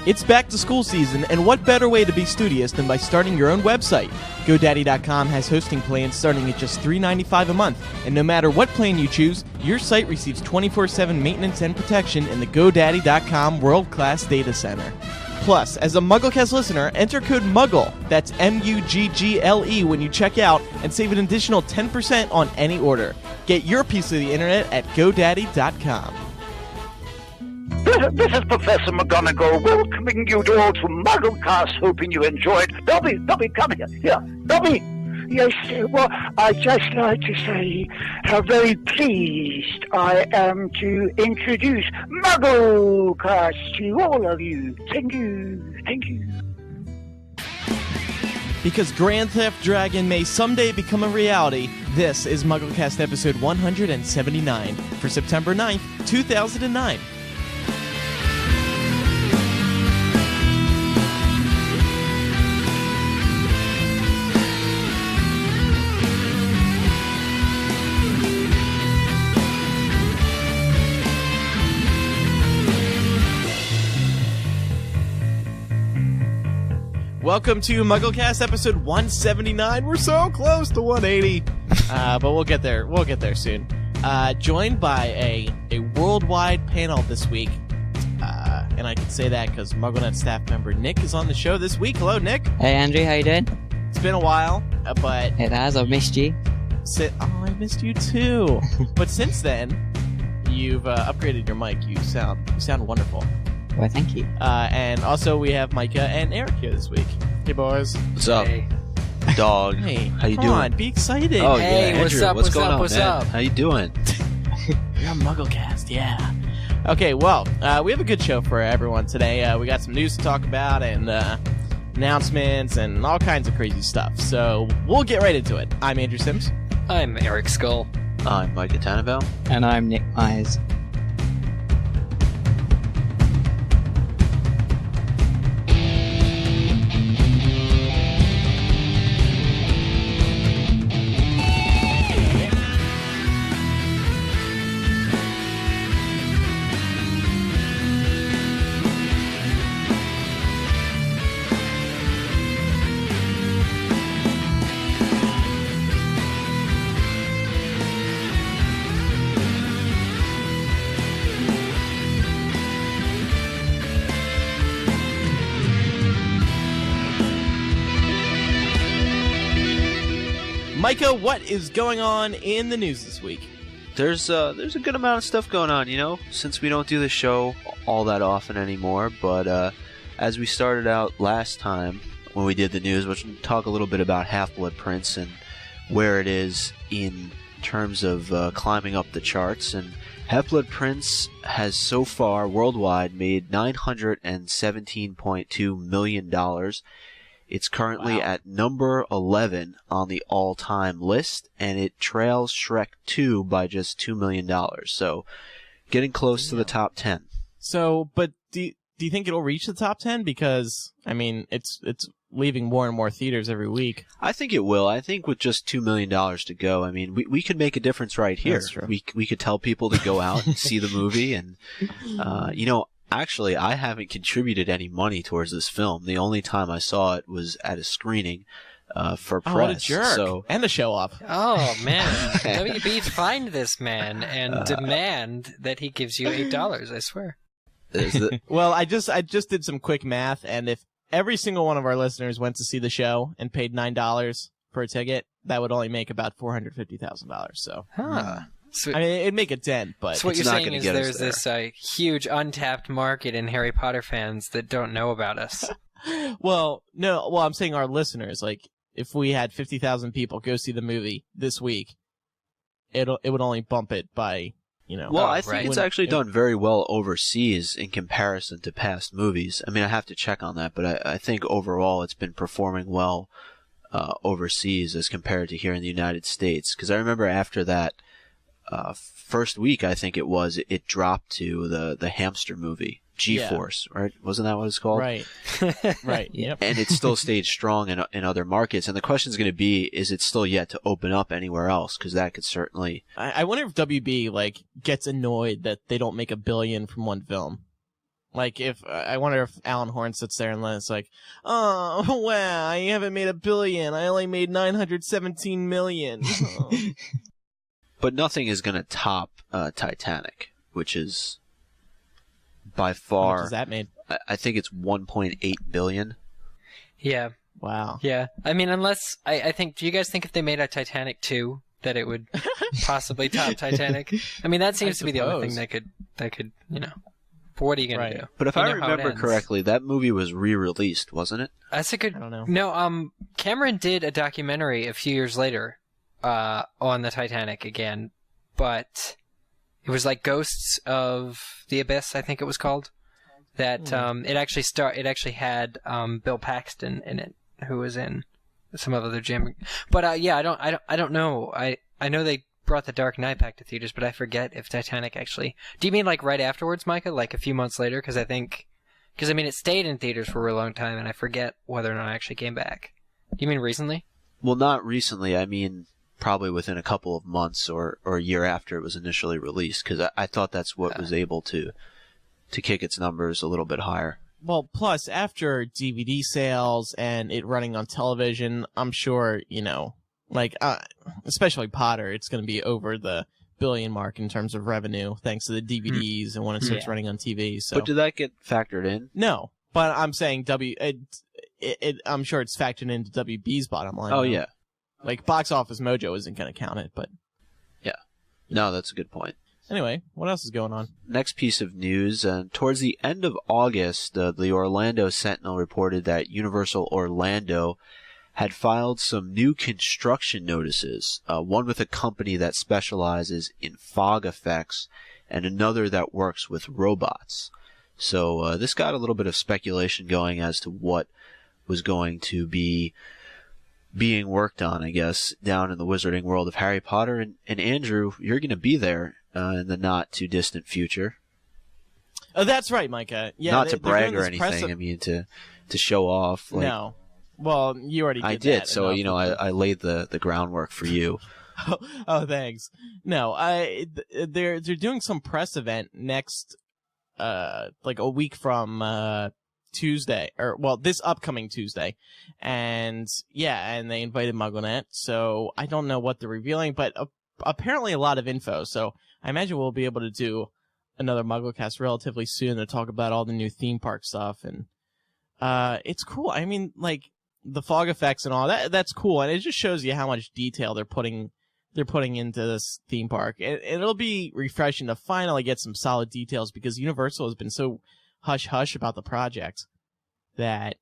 It's back to school season, and what better way to be studious than by starting your own website? GoDaddy.com has hosting plans starting at just $3.95 a month, and no matter what plan you choose, your site receives 24/7 maintenance and protection in the GoDaddy.com world-class data center. Plus, as a MuggleCast listener, enter code MUGGLE, that's MUGGLE, when you check out, and save an additional 10% on any order. Get your piece of the internet at GoDaddy.com. This is Professor McGonagall welcoming you all to MuggleCast, hoping you enjoyed. Dobby, come here. Here, Dobby. Yes, well, I'd just like to say how very pleased I am to introduce MuggleCast to all of you. Thank you. Because Grand Theft Dragon may someday become a reality, this is MuggleCast episode 179 for September 9th, 2009. Welcome to MuggleCast episode 179. We're so close to 180, but we'll get there. We'll get there soon. Joined by a worldwide panel this week, and I can say that because MuggleNet staff member Nick is on the show this week. Hello, Nick. Hey, Andrew. How you doing? It's been a while, but It has. I've missed you. I missed you too. But since then, you've upgraded your mic. You sound wonderful. Well, thank you. And also we have Micah and Eric here this week. Hey, boys. What's up? Hey. Dog. Hey, how you come doing? on, be excited. Oh, Hey, yeah, what's Andrew, up, what's what's going up, on, what's man? up? How you doing? You're on MuggleCast, yeah. Okay, well, we have a good show for everyone today. We got some news to talk about and announcements and all kinds of crazy stuff. So we'll get right into it. I'm Andrew Sims. I'm Eric Skull. I'm Micah Tannenbaum. And I'm Nick Myers. Micah, what is going on in the news this week? There's a good amount of stuff going on, since we don't do the show all that often anymore. But as we started out last time when we did the news, we'll talk a little bit about Half-Blood Prince and where it is in terms of climbing up the charts. And Half-Blood Prince has so far worldwide made $917.2 million. It's currently at number 11 on the all-time list, and it trails Shrek 2 by just $2 million. So, getting close to the top 10. So, but do you think it'll reach the top 10? Because, I mean, it's leaving more and more theaters every week. I think it will. I think with just $2 million to go, I mean, we could make a difference right here. That's true. We could tell people to go out and see the movie, and, actually, I haven't contributed any money towards this film. The only time I saw it was at a screening for press. Oh, what a jerk. And a show-off. Oh, man. WB, find this man and demand that he gives you $8, I swear. Well, I just did some quick math, and if every single one of our listeners went to see the show and paid $9 for a ticket, that would only make about $450,000. So, So, I mean, it'd make a dent, but so what it's you're not saying gonna is get us there's there. this huge untapped market in Harry Potter fans that don't know about us. well, no, well, I'm saying our listeners, like, if we had 50,000 people go see the movie this week, it would only bump it by, Well, I think right. it's actually done very well overseas in comparison to past movies. I mean, I have to check on that, but I think overall it's been performing well overseas as compared to here in the United States. Because I remember after that first week, I think it dropped to the hamster movie, G-Force, right? Wasn't that what it's called? Right. Right. Yep. And it still stayed strong in other markets. And the question is going to be, is it still yet to open up anywhere else? Because that could certainly... I wonder if WB, gets annoyed that they don't make $1 billion from one film. Like, if I wonder if Alan Horn sits there and it's like, oh, wow, I haven't made $1 billion. I only made $917 million. Oh. But nothing is going to top Titanic, which is by far. How much has that made? I think it's $1.8 billion. Yeah. Wow. Yeah. I mean, unless I think. Do you guys think if they made a Titanic 2 that it would possibly top Titanic? I mean, that seems to be the only thing that could But what are you gonna do? But if I remember correctly, that movie was re-released, wasn't it? That's a good. I don't know. No. Cameron did a documentary a few years later, on the Titanic again, but it was like Ghosts of the Abyss, I think it was called. That it actually had Bill Paxton in it, who was in some other Jim. But I don't know. I know they brought The Dark Knight back to theaters, but I forget if Titanic actually. Do you mean like right afterwards, Micah? Like a few months later? Because I mean it stayed in theaters for a real long time, and I forget whether or not it actually came back. Do you mean recently? Well, not recently. I mean probably within a couple of months or a year after it was initially released, because I thought that's what was able to kick its numbers a little bit higher. Well, plus, after DVD sales and it running on television, I'm sure, especially Potter, it's going to be over the billion mark in terms of revenue, thanks to the DVDs and when it starts running on TV. So. But did that get factored in? No, but I'm saying I'm sure it's factored into WB's bottom line. Oh, yeah. Like, Box Office Mojo isn't going to count it, but... Yeah. No, that's a good point. Anyway, what else is going on? Next piece of news, towards the end of August, the Orlando Sentinel reported that Universal Orlando had filed some new construction notices, one with a company that specializes in fog effects and another that works with robots. So this got a little bit of speculation going as to what was going to be being worked on, I guess, down in the wizarding world of Harry Potter. And Andrew, you're going to be there in the not-too-distant future. Oh, that's right, Micah. Yeah, not to brag or anything, I mean to show off. Like, no. Well, you already did I did, that so, I laid the groundwork for you. Oh, thanks. No, they're doing some press event next, like a week from Tuesday, this upcoming Tuesday, and they invited MuggleNet, so I don't know what they're revealing, but apparently a lot of info, so I imagine we'll be able to do another MuggleCast relatively soon to talk about all the new theme park stuff, and it's cool. I mean, like, the fog effects and all that's cool, and it just shows you how much detail they're putting into this theme park, and it'll be refreshing to finally get some solid details, because Universal has been so hush-hush about the project that,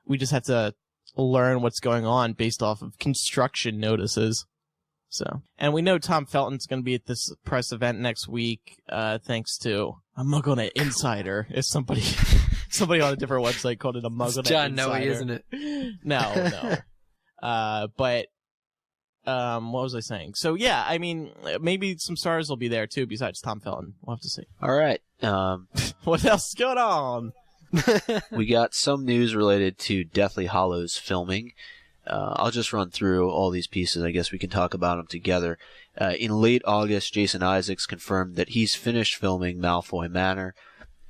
we just have to learn what's going on based off of construction notices. So, and we know Tom Felton's going to be at this press event next week, thanks to a MuggleNet Insider, if somebody on a different website called it a MuggleNet Insider. John Noe, isn't it? No. But what was I saying? So, yeah, I mean, maybe some stars will be there, too, besides Tom Felton. We'll have to see. All right. What else is going on? We got some news related to Deathly Hallows filming. I'll just run through all these pieces. I guess we can talk about them together. In late August, Jason Isaacs confirmed that he's finished filming Malfoy Manor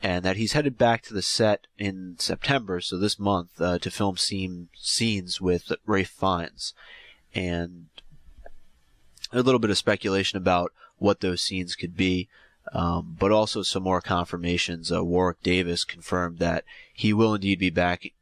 and that he's headed back to the set in September, so this month, to film scenes with Ralph Fiennes. And a little bit of speculation about what those scenes could be, but also some more confirmations. Warwick Davis confirmed that he will indeed be back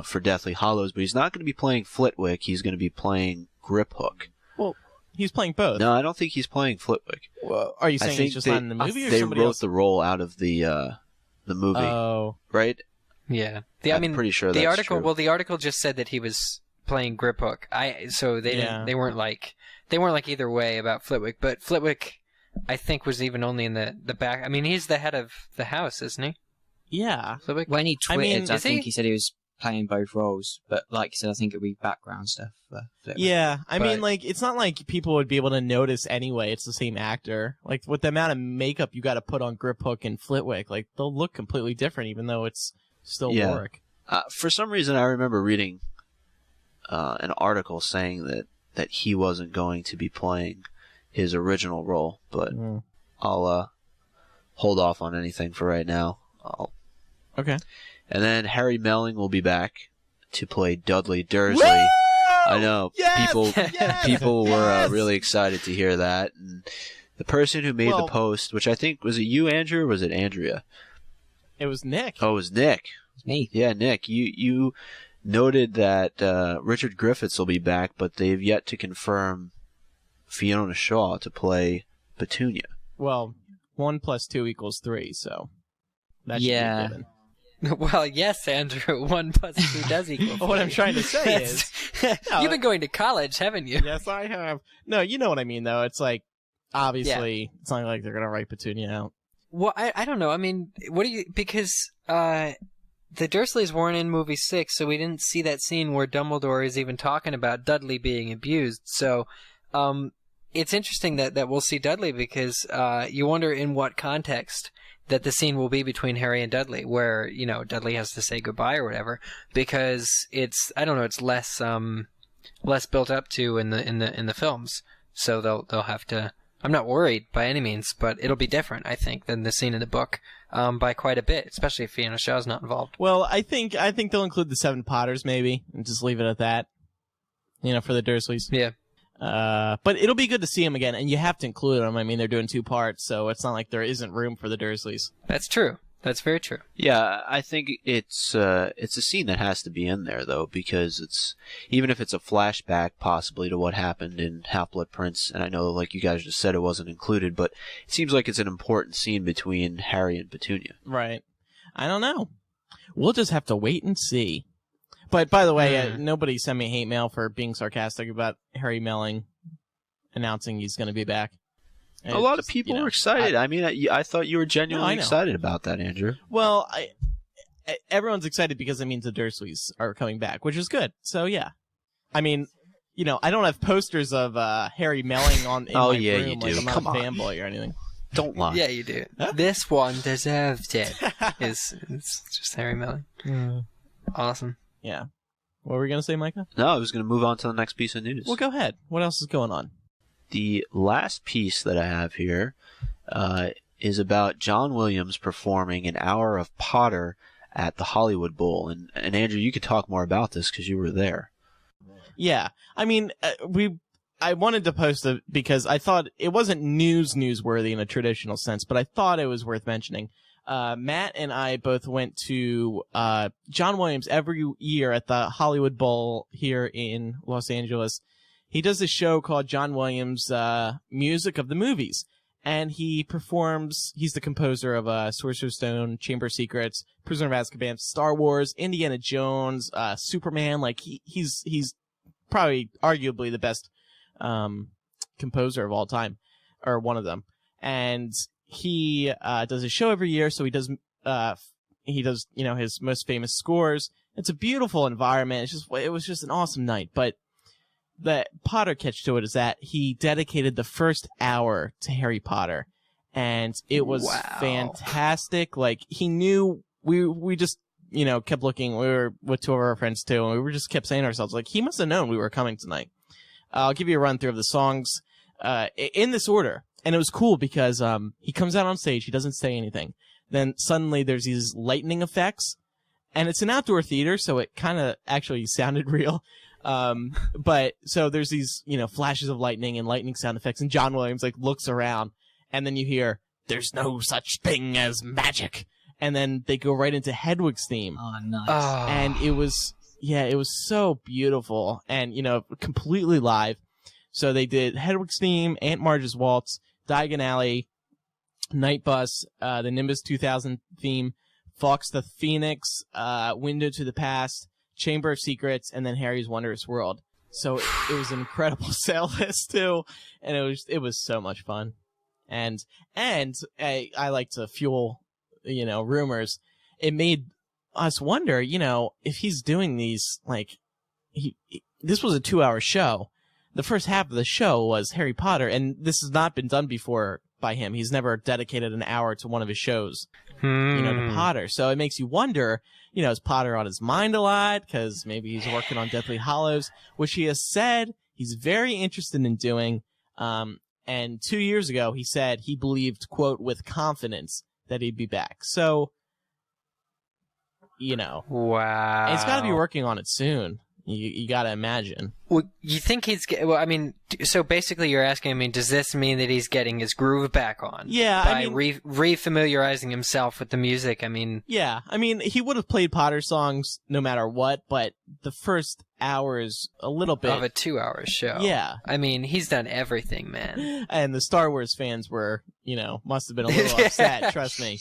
for Deathly Hallows, but he's not going to be playing Flitwick. He's going to be playing Griphook. Well, he's playing both. No, I don't think he's playing Flitwick. Well, are you saying he's just not in the movie, or they somebody wrote else? the role out of the movie? Oh, right. Yeah, I'm pretty sure the that's article. true. Well, the article just said that he was playing Griphook. So they didn't. They weren't like either way about Flitwick. But Flitwick, I think, was even only in the back. I mean, he's the head of the house, isn't he? Yeah. Flitwick. When he tweeted, I think he? he said he was playing both roles, but like you said, I think it'd be background stuff for Flitwick. Yeah, I mean, like, it's not like people would be able to notice anyway. It's the same actor. Like, with the amount of makeup you got to put on Griphook and Flitwick, like, they'll look completely different, even though it's still Warwick. For some reason, I remember reading an article saying that he wasn't going to be playing his original role, but I'll hold off on anything for right now. Okay. And then Harry Melling will be back to play Dudley Dursley. Woo! I know. Yes! People were Yes! really excited to hear that. And the person who made the post, which I think, was it you, Andrew, or was it Andrea? It was Nick. Oh, it was Nick. Me. Yeah, Nick. You noted that Richard Griffiths will be back, but they've yet to confirm Fiona Shaw to play Petunia. Well, 1 + 2 = 3, so that should be a given. Well, yes, Andrew. 1 + 2 does equal 3. What I'm trying to say is... You've been going to college, haven't you? Yes, I have. No, you know what I mean, though. It's like, obviously, it's not like they're going to write Petunia out. Well, I don't know. I mean, what do you... Because the Dursleys weren't in movie 6, so we didn't see that scene where Dumbledore is even talking about Dudley being abused. So it's interesting that we'll see Dudley because you wonder in what context that the scene will be between Harry and Dudley, where, you know, Dudley has to say goodbye or whatever, because it's, I don't know, it's less built up to in the films. So they'll have to... I'm not worried by any means, but it'll be different, I think, than the scene in the book by quite a bit, especially if Fiona Shaw's not involved. Well, I think they'll include the 7 Potters, maybe, and just leave it at that. You know, for the Dursleys. Yeah. But it'll be good to see them again, and you have to include them. I mean, they're doing 2 parts, so it's not like there isn't room for the Dursleys. That's true. That's very true. Yeah, I think it's a scene that has to be in there, though, because it's, even if it's a flashback possibly to what happened in Half-Blood Prince, and I know, like you guys just said, it wasn't included, but it seems like it's an important scene between Harry and Petunia. Right. I don't know. We'll just have to wait and see. But, by the way, nobody sent me hate mail for being sarcastic about Harry Melling announcing he's going to be back. A lot of people were excited. I thought you were genuinely excited about that, Andrew. Well, everyone's excited because it means the Dursleys are coming back, which is good. So, yeah. I mean, you know, I don't have posters of Harry Melling in my room. You do. Like, I'm not a fanboy or anything. Don't lie. Yeah, you do. Huh? This one deserved it. It's just Harry Melling. Awesome. Yeah. What were we going to say, Micah? No, I was going to move on to the next piece of news. Well, go ahead. What else is going on? The last piece that I have here is about John Williams performing an hour of Potter at the Hollywood Bowl. And Andrew, you could talk more about this because you were there. Yeah. I mean, I wanted to post it because I thought it wasn't newsworthy in a traditional sense, but I thought it was worth mentioning. Matt and I both went to John Williams every year at the Hollywood Bowl here in Los Angeles. He does this show called John Williams Music of the Movies, and he performs. He's the composer of Sorcerer's Stone, Chamber of Secrets, Prisoner of Azkaban, Star Wars, Indiana Jones, Superman. Like he's probably arguably the best composer of all time, or one of them. And he does a show every year, so he does his most famous scores. It's a beautiful environment. It was just an awesome night. But the Potter catch to it is that he dedicated the first hour to Harry Potter, and it was fantastic. Like he knew we just kept looking. We were with 2 of our friends too, and we just kept saying to ourselves like he must have known we were coming tonight. I'll give you a run through of the songs in this order. And it was cool because he comes out on stage, he doesn't say anything. Then suddenly there's these lightning effects, and it's an outdoor theater, so it kind of actually sounded real. But so there's these, flashes of lightning and lightning sound effects, and John Williams looks around, and then you hear, "There's no such thing as magic," and then they go right into Hedwig's theme. Oh, nice! And it was so beautiful, and completely live. So they did Hedwig's theme, Aunt Marge's Waltz, Diagon Alley, Night Bus, the Nimbus 2000 theme, Fox the Phoenix, Window to the Past, Chamber of Secrets, and then Harry's Wondrous World. So it was an incredible sale list too, and it was so much fun. And I like to fuel, rumors. It made us wonder, if he's doing these this was a 2-hour show. The first half of the show was Harry Potter, and this has not been done before by him. He's never dedicated an hour to one of his shows, to Potter. So it makes you wonder, is Potter on his mind a lot? Because maybe he's working on Deathly Hallows, which he has said he's very interested in doing. And 2 years ago, he said he believed, quote, with confidence that he'd be back. So Wow. And he's got to be working on it soon. You got to imagine. Well, you think well, I mean, so basically you're asking, I mean, does this mean that he's getting his groove back on? Yeah, By refamiliarizing himself with the music, I mean... Yeah, I mean, he would have played Potter songs no matter what, but the first hour is a little bit... Of a 2-hour show. Yeah. I mean, he's done everything, man. And the Star Wars fans were, must have been a little upset, trust me.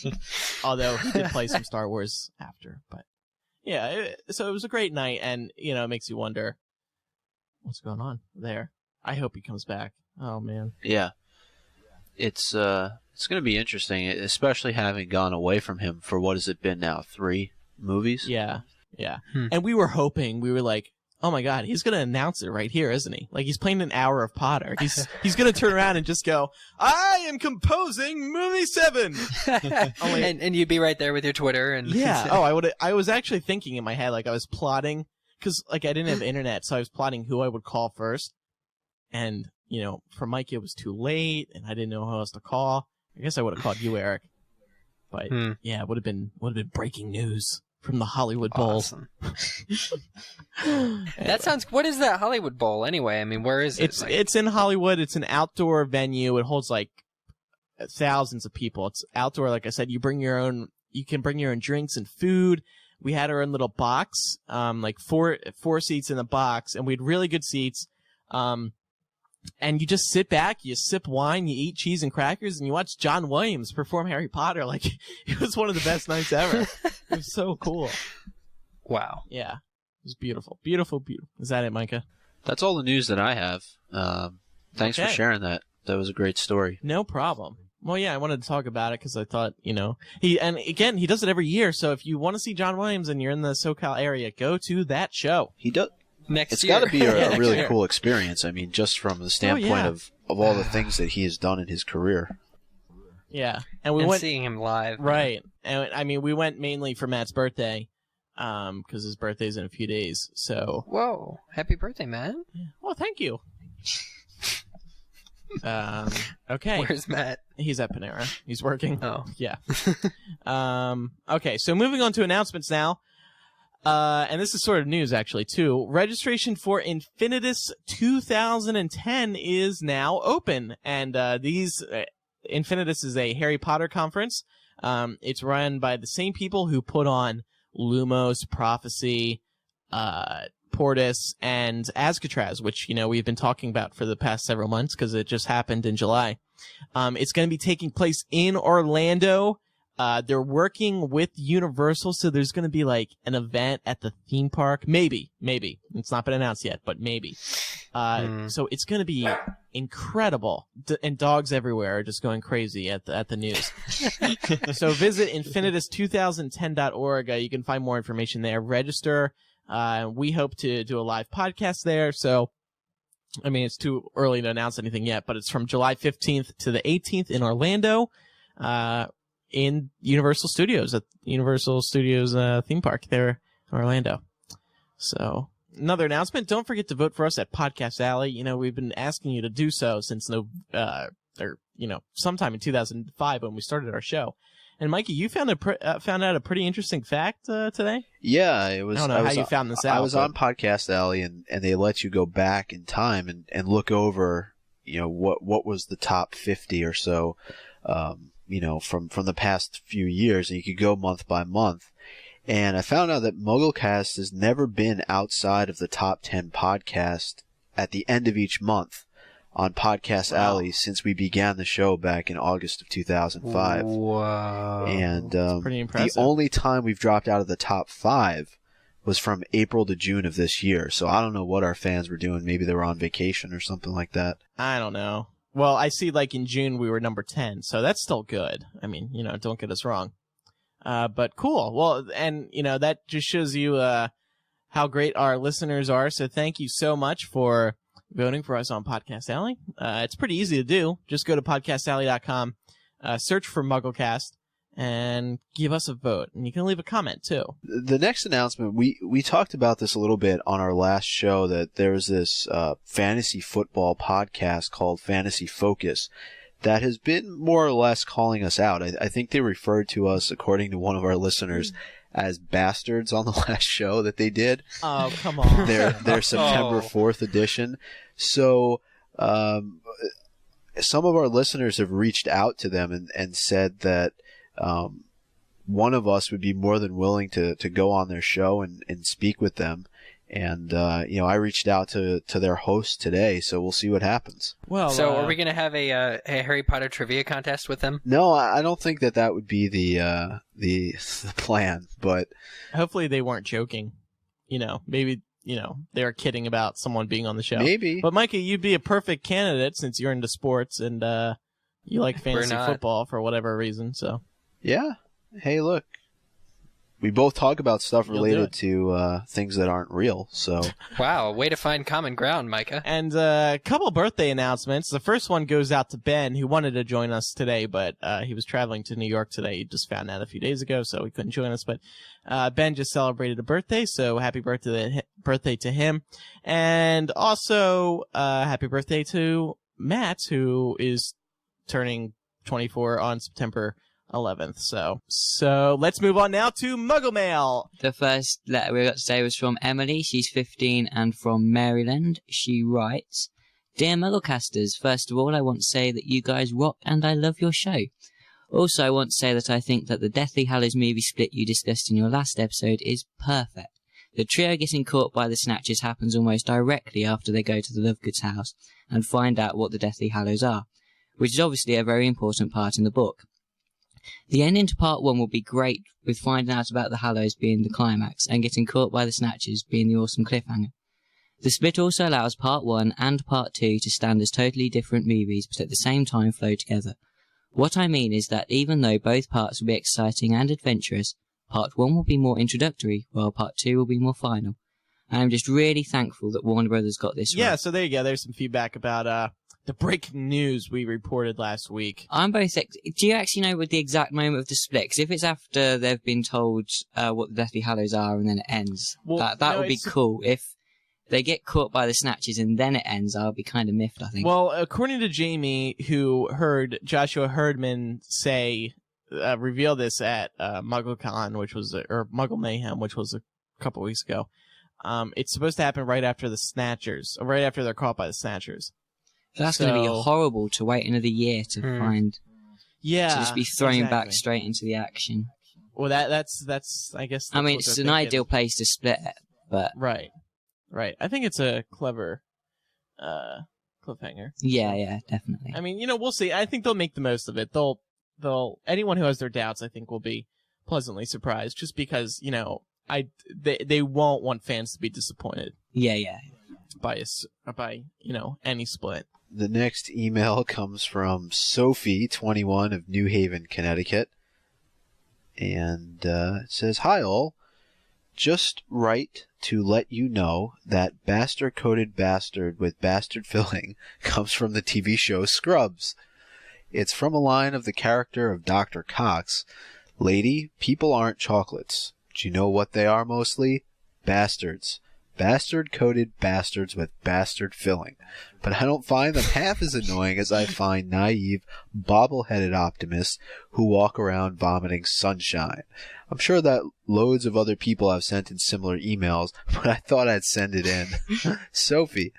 Although he did play some Star Wars after, but... Yeah, so it was a great night, and, it makes you wonder what's going on there. I hope he comes back. Oh, man. Yeah. It's going to be interesting, especially having gone away from him for, what has it been now, 3 movies? Yeah. And we were hoping, we were like, oh my God, he's going to announce it right here, isn't he? Like, he's playing an hour of Potter. He's going to turn around and just go, I am composing movie 7. And you'd be right there with your Twitter. And yeah. Oh, I was actually thinking in my head, like I was plotting, because I didn't have internet, so I was plotting who I would call first. And, for Mike, it was too late, and I didn't know who else to call. I guess I would have called you, Eric. But, yeah, it would have been breaking news. From the Hollywood Bowl. Awesome. That sounds... What is that Hollywood Bowl, anyway? I mean, where is it? It's in Hollywood. It's an outdoor venue. It holds, thousands of people. It's outdoor, like I said. You can bring your own drinks and food. We had our own little box, 4 seats in the box, and we had really good seats. And you just sit back, you sip wine, you eat cheese and crackers, and you watch John Williams perform Harry Potter. It was one of the best nights ever. It was so cool. Wow. Yeah. It was beautiful. Beautiful, beautiful. Is that it, Micah? That's all the news that I have. Thanks for sharing that. That was a great story. No problem. Well, yeah, I wanted to talk about it because I thought, he does it every year, so if you want to see John Williams and you're in the SoCal area, go to that show. He does. It's got to be a really cool experience. I mean, just from the standpoint of all the things that he has done in his career. Yeah, and seeing him live, right? And I mean, we went mainly for Matt's birthday, because his birthday's in a few days. So, whoa, happy birthday, man! Yeah. Well, thank you. Okay. Where's Matt? He's at Panera. He's working. Oh, yeah. Okay, so moving on to announcements now. And this is sort of news, actually, too. Registration for Infinitus 2010 is now open. And Infinitus is a Harry Potter conference. It's run by the same people who put on Lumos, Prophecy, Portus, and Azcatraz, which, we've been talking about for the past several months because it just happened in July. It's going to be taking place in Orlando. They're working with Universal, so there's going to be an event at the theme park. Maybe. It's not been announced yet, but maybe. So it's going to be incredible. And dogs everywhere are just going crazy at the news. So visit infinitus2010.org. You can find more information there. Register. We hope to do a live podcast there. So, I mean, it's too early to announce anything yet, but it's from July 15th to the 18th in Orlando. In Universal Studios, at Universal Studios theme park there in Orlando. So, another announcement, don't forget to vote for us at Podcast Alley. We've been asking you to do so since sometime in 2005 when we started our show. And Mikey, you found out a pretty interesting fact today? Yeah, it was. I don't know how you found this out. I was on Podcast Alley, and they let you go back in time and look over, what was the top 50 or so, from the past few years, and you could go month by month. And I found out that MuggleCast has never been outside of the top 10 podcast at the end of each month on Podcast Alley since we began the show back in August of 2005. Wow. And pretty impressive. The only time we've dropped out of the top 5 was from April to June of this year. So I don't know what our fans were doing. Maybe they were on vacation or something like that. I don't know. Well, I see in June we were number 10, so that's still good. I mean, don't get us wrong. But cool. Well, and, that just shows you how great our listeners are. So thank you so much for voting for us on Podcast Alley. It's pretty easy to do. Just go to podcastalley.com, search for MuggleCast, and give us a vote. And you can leave a comment, too. The next announcement, we talked about this a little bit on our last show, that there was this fantasy football podcast called Fantasy Focus that has been more or less calling us out. I think they referred to us, according to one of our listeners, as bastards on the last show that they did. Oh, come on. Their September 4th edition. So some of our listeners have reached out to them and said that one of us would be more than willing to go on their show and speak with them. And, I reached out to their host today, so we'll see what happens. Well, so are we going to have a Harry Potter trivia contest with them? No, I don't think that would be the plan, but hopefully they weren't joking. Maybe, they were kidding about someone being on the show. Maybe. But Mikey, you'd be a perfect candidate since you're into sports and you like fantasy football for whatever reason, so. Yeah. Hey, look. We both talk about stuff related to things that aren't real, so... Wow, way to find common ground, Micah. And a couple birthday announcements. The first one goes out to Ben, who wanted to join us today, but he was traveling to New York today. He just found out a few days ago, so he couldn't join us. But Ben just celebrated a birthday, so happy birthday to him. And also, happy birthday to Matt, who is turning 24 on September 11th. So let's move on now to Muggle Mail. The first letter we got today was from Emily. She's 15 and from Maryland. She writes, Dear Mugglecasters, first of all, I want to say that you guys rock and I love your show. Also, I want to say that I think that the Deathly Hallows movie split you discussed in your last episode is perfect. The trio getting caught by the Snatchers happens almost directly after they go to the Lovegood's house and find out what the Deathly Hallows are, which is obviously a very important part in the book. The ending to part 1 will be great, with finding out about the Hallows being the climax and getting caught by the Snatchers being the awesome cliffhanger. The split also allows part 1 and part 2 to stand as totally different movies but at the same time flow together. What I mean is that even though both parts will be exciting and adventurous, part 1 will be more introductory while part 2 will be more final. And I'm just really thankful that Warner Brothers got this right. Yeah, so there you go. There's some feedback about the breaking news we reported last week. I'm very sick. Do you actually know what the exact moment of the split? Because if it's after they've been told what the Deathly Hallows are and then it ends, that would be cool. If they get caught by the Snatchers and then it ends, I'll be kind of miffed, I think. Well, according to Jamie, who heard Joshua Herdman reveal this at MuggleCon, or Muggle Mayhem, which was a couple weeks ago, it's supposed to happen right after the Snatchers, or right after they're caught by the Snatchers. That's going to be horrible to wait another year to find. Yeah, to just be thrown back straight into the action. Well, that's I guess. I mean, it's an ideal place to split it, but right. I think it's a clever cliffhanger. Yeah, definitely. I mean, we'll see. I think they'll make the most of it. They'll anyone who has their doubts, I think, will be pleasantly surprised, just because they won't want fans to be disappointed. Yeah. By any split. The next email comes from Sophie, 21, of New Haven, Connecticut. And it says, Hi all, just write to let you know that bastard-coated bastard with bastard filling comes from the TV show Scrubs. It's from a line of the character of Dr. Cox. Lady, people aren't chocolates. Do you know what they are mostly? Bastards. Bastard-coated bastards with bastard filling. But I don't find them half as annoying as I find naive, bobble-headed optimists who walk around vomiting sunshine. I'm sure that loads of other people have sent in similar emails, but I thought I'd send it in. Sophie,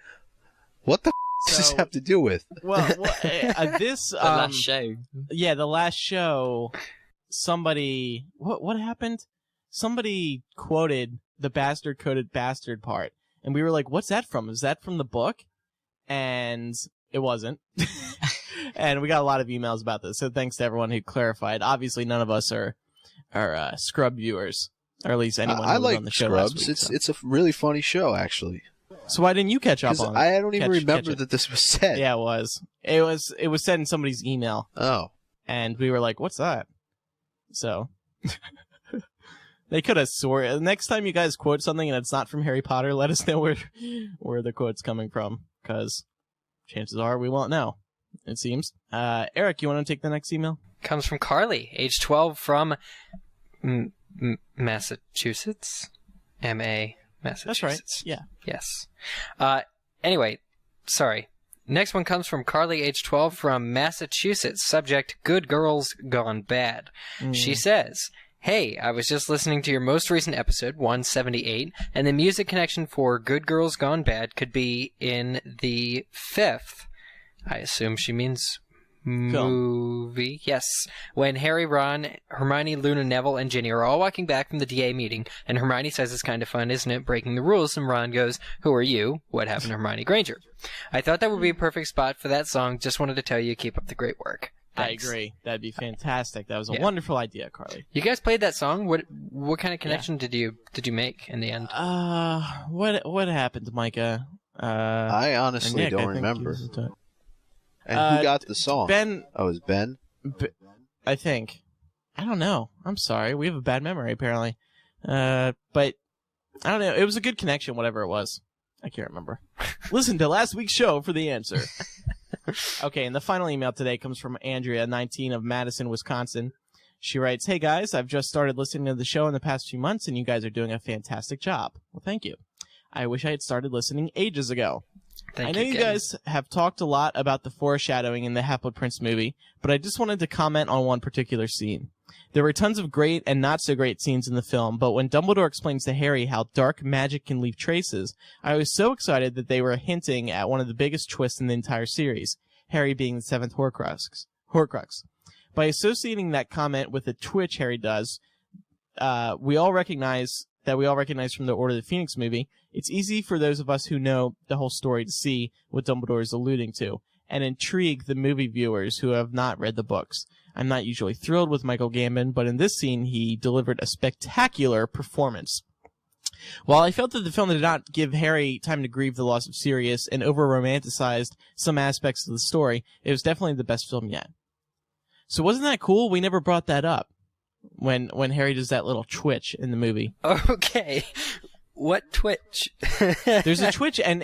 what the does this have to do with? Well, this... the last show. Yeah, the last show, somebody... What happened? Somebody quoted the bastard-coated bastard part. And we were like, what's that from? Is that from the book? And it wasn't. And we got a lot of emails about this. So thanks to everyone who clarified. Obviously, none of us are Scrub viewers. Or at least anyone who was on the show Scrubs. last week. It's a really funny show, actually. So why didn't you catch up on it? I don't even remember that this was said. Yeah, it was. It was said in somebody's email. Oh. And we were like, what's that? So... They could have swore. Next time you guys quote something and it's not from Harry Potter, let us know where the quote's coming from, because chances are we won't know, it seems. Eric, you want to take the next email? Comes from Carly, age 12, from Massachusetts? M.A. Massachusetts. That's right, yeah. Yes. Anyway, sorry. Next one comes from Carly, age 12, from Massachusetts. Subject, Good Girls Gone Bad. She says, hey, I was just listening to your most recent episode, 178, and the music connection for Good Girls Gone Bad could be in the 5th. I assume she means movie. Yes. When Harry, Ron, Hermione, Luna, Neville, and Ginny are all walking back from the DA meeting, and Hermione says it's kind of fun, isn't it, breaking the rules, and Ron goes, who are you? What happened to Hermione Granger? I thought that would be a perfect spot for that song. Just wanted to tell you, keep up the great work. Thanks. I agree. That'd be fantastic. That was a wonderful idea, Carly. You guys played that song? What kind of connection did you make in the end? What happened, Micah? I honestly Nick, don't remember. And who got the song? Ben. Oh, it was Ben? I think. I don't know. I'm sorry. We have a bad memory, apparently. But I don't know. It was a good connection, whatever it was. I can't remember. Listen to last week's show for the answer. Okay, and the final email today comes from Andrea, 19, of Madison, Wisconsin. She writes, hey guys, I've just started listening to the show in the past few months, and you guys are doing a fantastic job. Well, thank you. I wish I had started listening ages ago. I know you guys have talked a lot about the foreshadowing in the Half-Blood Prince movie, but I just wanted to comment on one particular scene. There were tons of great and not so great scenes in the film, but when Dumbledore explains to Harry how dark magic can leave traces, I was so excited that they were hinting at one of the biggest twists in the entire series, Harry being the 7th Horcrux. By associating that comment with the twitch Harry does, we all recognize from the Order of the Phoenix movie, it's easy for those of us who know the whole story to see what Dumbledore is alluding to, and intrigue the movie viewers who have not read the books. I'm not usually thrilled with Michael Gambon, but in this scene, he delivered a spectacular performance. While I felt that the film did not give Harry time to grieve the loss of Sirius and over-romanticized some aspects of the story, it was definitely the best film yet. So wasn't that cool? We never brought that up when Harry does that little twitch in the movie. Okay. What twitch? There's a twitch, and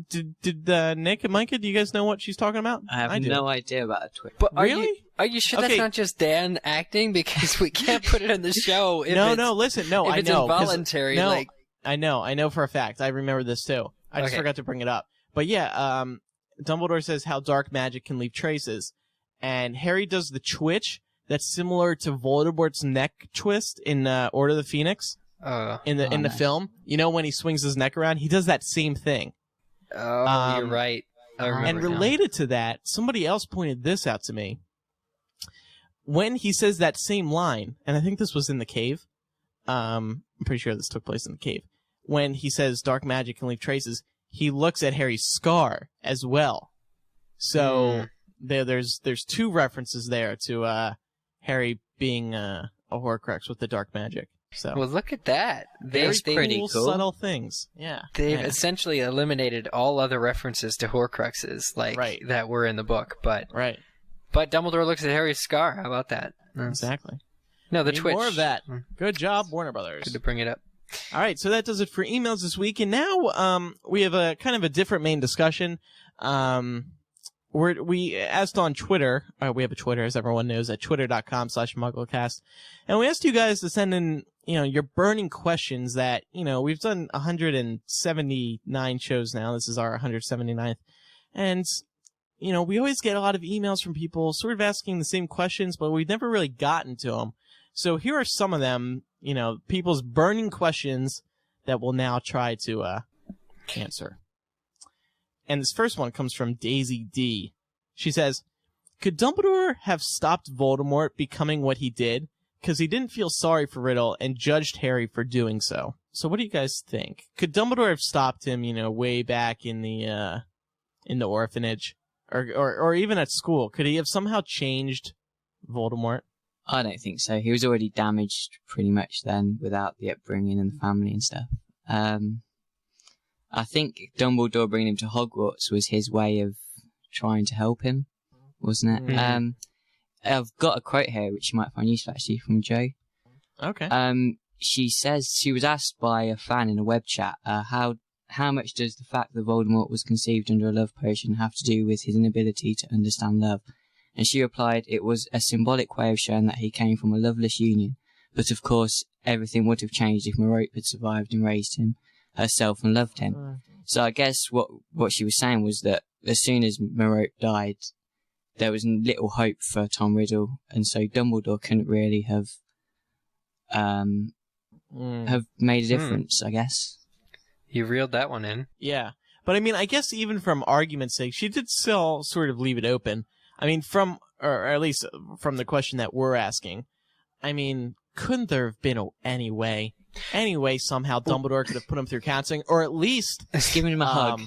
did Nick and Micah, do you guys know what she's talking about? I have no idea about a twitch. But really? Are you sure that's not just Dan acting? Because we can't put it in the show if it's involuntary. No, I know for a fact. I remember this too. I just forgot to bring it up. But yeah, Dumbledore says how dark magic can leave traces, and Harry does the twitch that's similar to Voldemort's neck twist in Order of the Phoenix. In the film, you know, when he swings his neck around, he does that same thing. Oh, you're right. And related to that, somebody else pointed this out to me. When he says that same line, and I think this was in the cave. I'm pretty sure this took place in the cave. When he says dark magic can leave traces, he looks at Harry's scar as well. So there's two references there to Harry being a Horcrux with the dark magic. So, well, look at that. Very pretty cool, subtle things. Yeah. They've essentially eliminated all other references to Horcruxes that were in the book. But Dumbledore looks at Harry's scar. How about that? Exactly. No, the twitch. More of that. Good job, Warner Brothers. Good to bring it up. All right, so that does it for emails this week. And now we have a kind of a different main discussion. We asked on Twitter, we have a Twitter, as everyone knows, at twitter.com/MuggleCast. And we asked you guys to send in, your burning questions that, we've done 179 shows now. This is our 179th. And, we always get a lot of emails from people sort of asking the same questions, but we've never really gotten to them. So here are some of them, people's burning questions that we'll now try to answer. And this first one comes from Daisy D. She says, could Dumbledore have stopped Voldemort becoming what he did? Because he didn't feel sorry for Riddle and judged Harry for doing so. So what do you guys think? Could Dumbledore have stopped him, way back in the orphanage? Or even at school? Could he have somehow changed Voldemort? I don't think so. He was already damaged pretty much then without the upbringing and the family and stuff. I think Dumbledore bringing him to Hogwarts was his way of trying to help him, wasn't it? Mm-hmm. I've got a quote here which you might find useful actually from Jo. Okay. She says she was asked by a fan in a web chat how much does the fact that Voldemort was conceived under a love potion have to do with his inability to understand love? And she replied, it was a symbolic way of showing that he came from a loveless union. But of course, everything would have changed if Merope had survived and raised him herself and loved him. So I guess what she was saying was that as soon as Moreau died, there was little hope for Tom Riddle, and so Dumbledore couldn't really have made a difference, I guess. You reeled that one in. Yeah. But I mean, I guess even from argument's sake, she did still sort of leave it open. I mean, or at least from the question that we're asking, I mean, couldn't there have been any way somehow Dumbledore could have put him through counseling, or at least giving him a hug.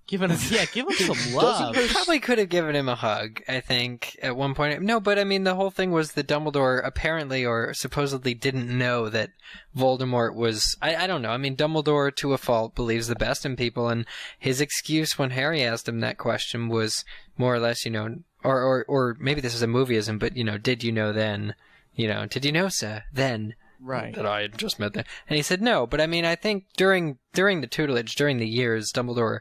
Give him some love. Probably could have given him a hug, I think, at one point. No, but I mean, the whole thing was that Dumbledore apparently or supposedly didn't know that Voldemort was... I don't know. I mean, Dumbledore, to a fault, believes the best in people, and his excuse when Harry asked him that question was more or less, or maybe this is a movieism, but, did you know then? Did you know, sir, then... Right. That I had just met there. And he said no, but I mean, I think during the tutelage, during the years, Dumbledore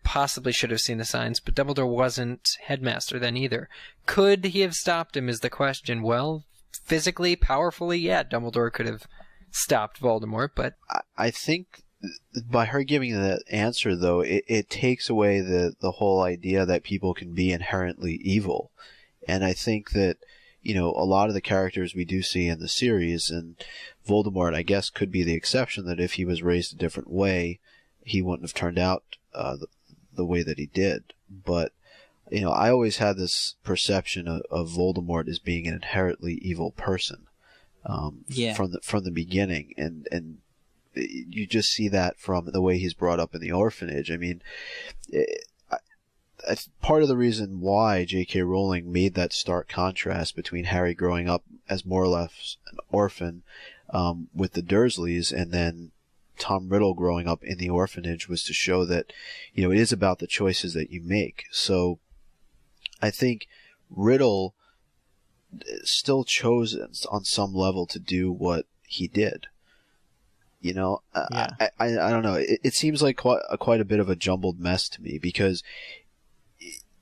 possibly should have seen the signs, but Dumbledore wasn't headmaster then either. Could he have stopped him is the question. Well, physically, powerfully, yeah, Dumbledore could have stopped Voldemort, but... I think by her giving that answer, though, it takes away the whole idea that people can be inherently evil. And I think that a lot of the characters we do see in the series, and Voldemort, I guess, could be the exception, that if he was raised a different way, he wouldn't have turned out the way that he did. But, I always had this perception of Voldemort as being an inherently evil person from the beginning. And you just see that from the way he's brought up in the orphanage. I mean... part of the reason why JK Rowling made that stark contrast between Harry growing up as more or less an orphan with the Dursleys and then Tom Riddle growing up in the orphanage was to show that, it is about the choices that you make. So I think Riddle still chose on some level to do what he did. I don't know. It seems like quite a bit of a jumbled mess to me, because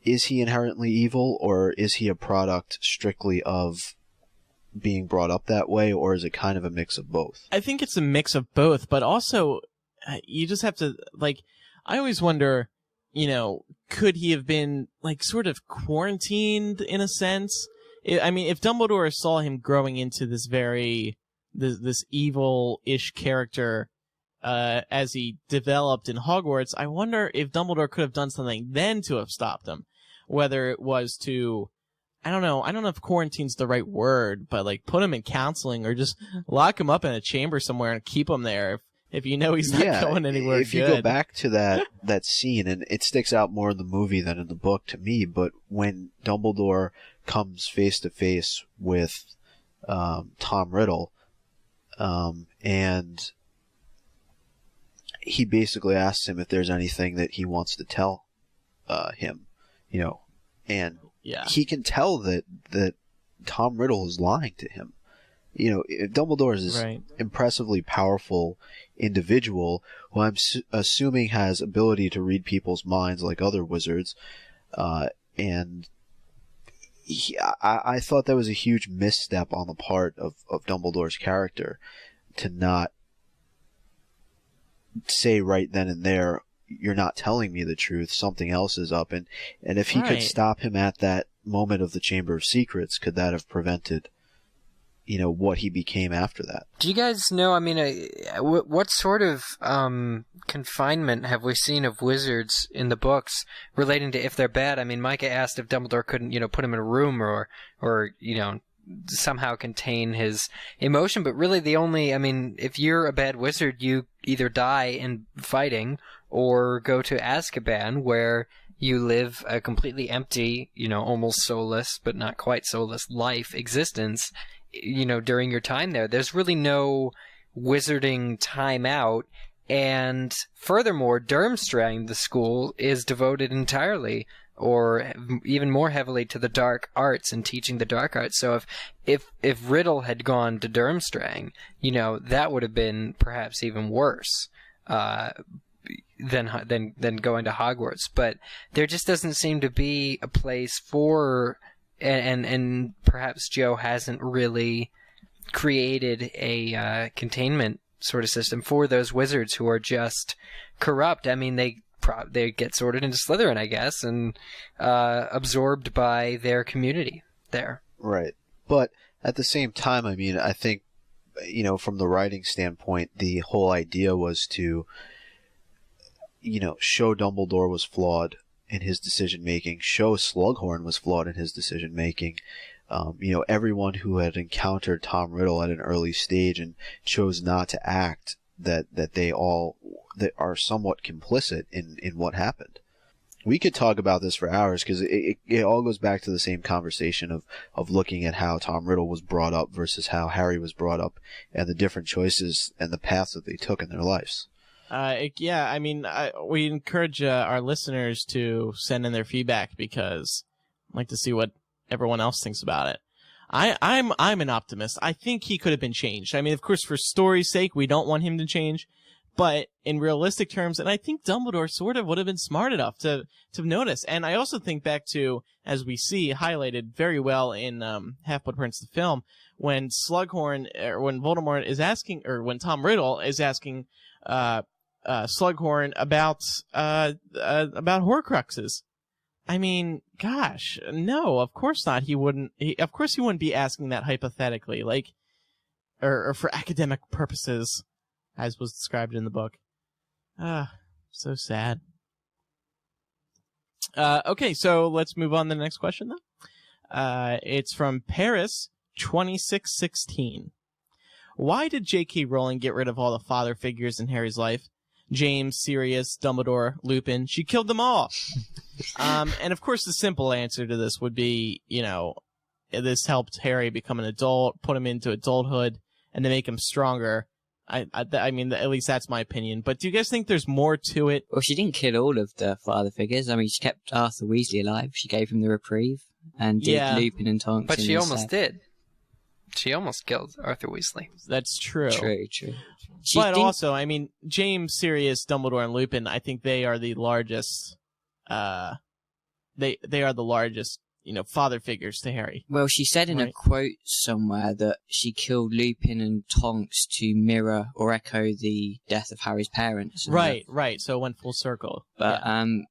is he inherently evil, or is he a product strictly of being brought up that way, or is it kind of a mix of both? I think it's a mix of both, but also you just have to, I always wonder, could he have been, sort of quarantined in a sense? I mean, if Dumbledore saw him growing into this this evil-ish character as he developed in Hogwarts, I wonder if Dumbledore could have done something then to have stopped him. Whether it was to, I don't know if quarantine's the right word, but put him in counseling or just lock him up in a chamber somewhere and keep him there if he's not going anywhere if good. You go back to that scene, and it sticks out more in the movie than in the book to me, but when Dumbledore comes face to face with Tom Riddle, and he basically asks him if there's anything that he wants to tell him, and he can tell that Tom Riddle is lying to him. If Dumbledore is this impressively powerful individual who I'm assuming has ability to read people's minds like other wizards, and I thought that was a huge misstep on the part of Dumbledore's character to not say right then and there, you're not telling me the truth, something else is up. And if he could stop him at that moment of the Chamber of Secrets, could that have prevented, what he became after that? Do you guys know, I mean, what sort of confinement have we seen of wizards in the books relating to if they're bad? I mean, Micah asked if Dumbledore couldn't, put him in a room or somehow contain his emotion, but really if you're a bad wizard, you either die in fighting or go to Azkaban, where you live a completely empty, almost soulless, but not quite soulless existence, during your time there. There's really no wizarding time out. And furthermore, Durmstrang, the school, is devoted entirely or even more heavily to the dark arts and teaching the dark arts. So if Riddle had gone to Durmstrang, that would have been perhaps even worse than going to Hogwarts. But there just doesn't seem to be a place for, and perhaps Joe hasn't really created a containment sort of system for those wizards who are just corrupt. I mean, they get sorted into Slytherin, I guess, and absorbed by their community there. Right. But at the same time, I mean, I think, from the writing standpoint, the whole idea was to, show Dumbledore was flawed in his decision-making, show Slughorn was flawed in his decision-making. Everyone who had encountered Tom Riddle at an early stage and chose not to act, that they are somewhat complicit in what happened. We could talk about this for hours because it all goes back to the same conversation of looking at how Tom Riddle was brought up versus how Harry was brought up and the different choices and the paths that they took in their lives. We encourage our listeners to send in their feedback because I'd like to see what everyone else thinks about it. I'm an optimist. I think he could have been changed. I mean, of course, for story's sake, we don't want him to change. But in realistic terms, and I think Dumbledore sort of would have been smart enough to notice. And I also think back to, as we see highlighted very well in Half-Blood Prince the film, when Slughorn, or when Voldemort is asking, or when Tom Riddle is asking Slughorn about Horcruxes. I mean, gosh, no, of course not. Of course he wouldn't be asking that hypothetically, like, or for academic purposes, as was described in the book. So sad. Okay, so let's move on to the next question, then. It's from Paris2616. Why did JK Rowling get rid of all the father figures in Harry's life? James, Sirius, Dumbledore, Lupin. She killed them all. And of course the simple answer to this would be, this helped Harry become an adult, put him into adulthood, and to make him stronger. I mean, at least that's my opinion. But do you guys think there's more to it? Well, she didn't kill all of the father figures. I mean, she kept Arthur Weasley alive. She gave him the reprieve and did Lupin and Tonks. But she almost did. She almost killed Arthur Weasley. That's true. True. But also, I mean, James, Sirius, Dumbledore, and Lupin, I think they are the largest, they are the largest, father figures to Harry. Well, she said in a quote somewhere that she killed Lupin and Tonks to mirror or echo the death of Harry's parents. Right. So it went full circle. But in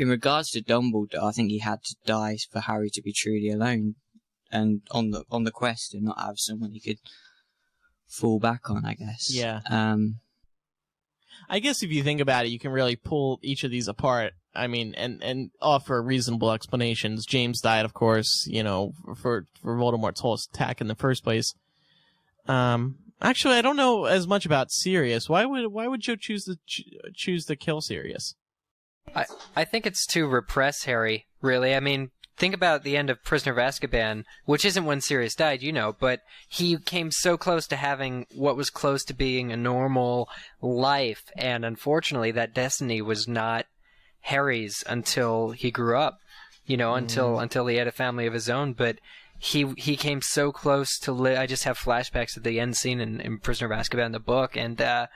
regards to Dumbledore, I think he had to die for Harry to be truly alone and on the quest and not have someone he could fall back on, I guess. Yeah. I guess if you think about it, you can really pull each of these apart. I mean, and offer reasonable explanations. James died, of course, for Voldemort's whole attack in the first place. Actually, I don't know as much about Sirius. Why would Joe choose to kill Sirius? I think it's to repress Harry, really. I mean, think about the end of Prisoner of Azkaban, which isn't when Sirius died, but he came so close to having what was close to being a normal life, and unfortunately that destiny was not Harry's until he grew up, until he had a family of his own. But he came so close to live. I just have flashbacks of the end scene in Prisoner of Azkaban, the book, and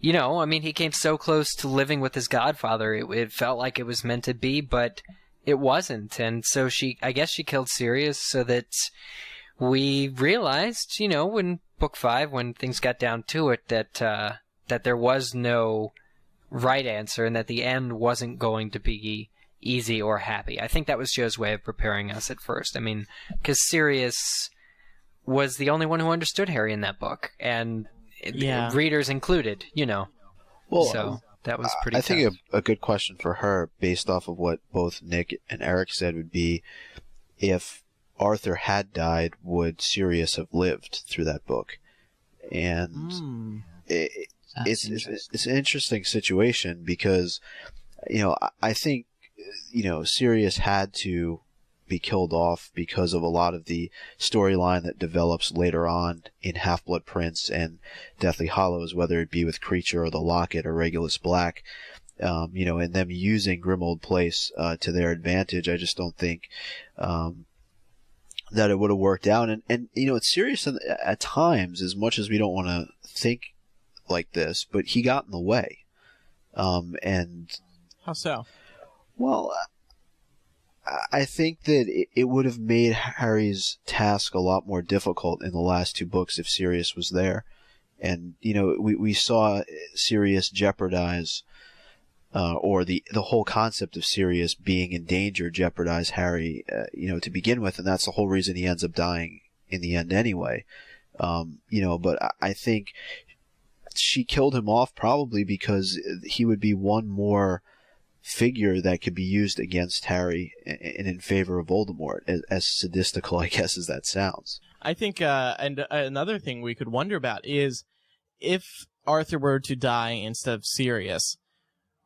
he came so close to living with his godfather. It felt like it was meant to be, but it wasn't. And so I guess she killed Sirius so that we realized, when Book 5, when things got down to it, that there was no right answer and that the end wasn't going to be easy or happy. I think that was Joe's way of preparing us at first. I mean, because Sirius was the only one who understood Harry in that book, and readers included, Well, so that was pretty I tough. think a good question for her, based off of what both Nick and Eric said, would be if Arthur had died, would Sirius have lived through that book? And it's an interesting situation because, I think, Sirius had to be killed off because of a lot of the storyline that develops later on in Half-Blood Prince and Deathly Hallows, whether it be with Creature or the Locket or Regulus Black, and them using Grimmauld Place to their advantage. I just don't think that it would have worked out. And it's Sirius at times, as much as we don't want to think like this, but he got in the way. And how so? Well, I think that it would have made Harry's task a lot more difficult in the last two books if Sirius was there. And, we saw Sirius jeopardize or the whole concept of Sirius being in danger jeopardized Harry, to begin with, and that's the whole reason he ends up dying in the end anyway. But I think she killed him off probably because he would be one more figure that could be used against Harry and in favor of Voldemort, as sadistical, I guess, as that sounds. I think, and another thing we could wonder about is if Arthur were to die instead of Sirius,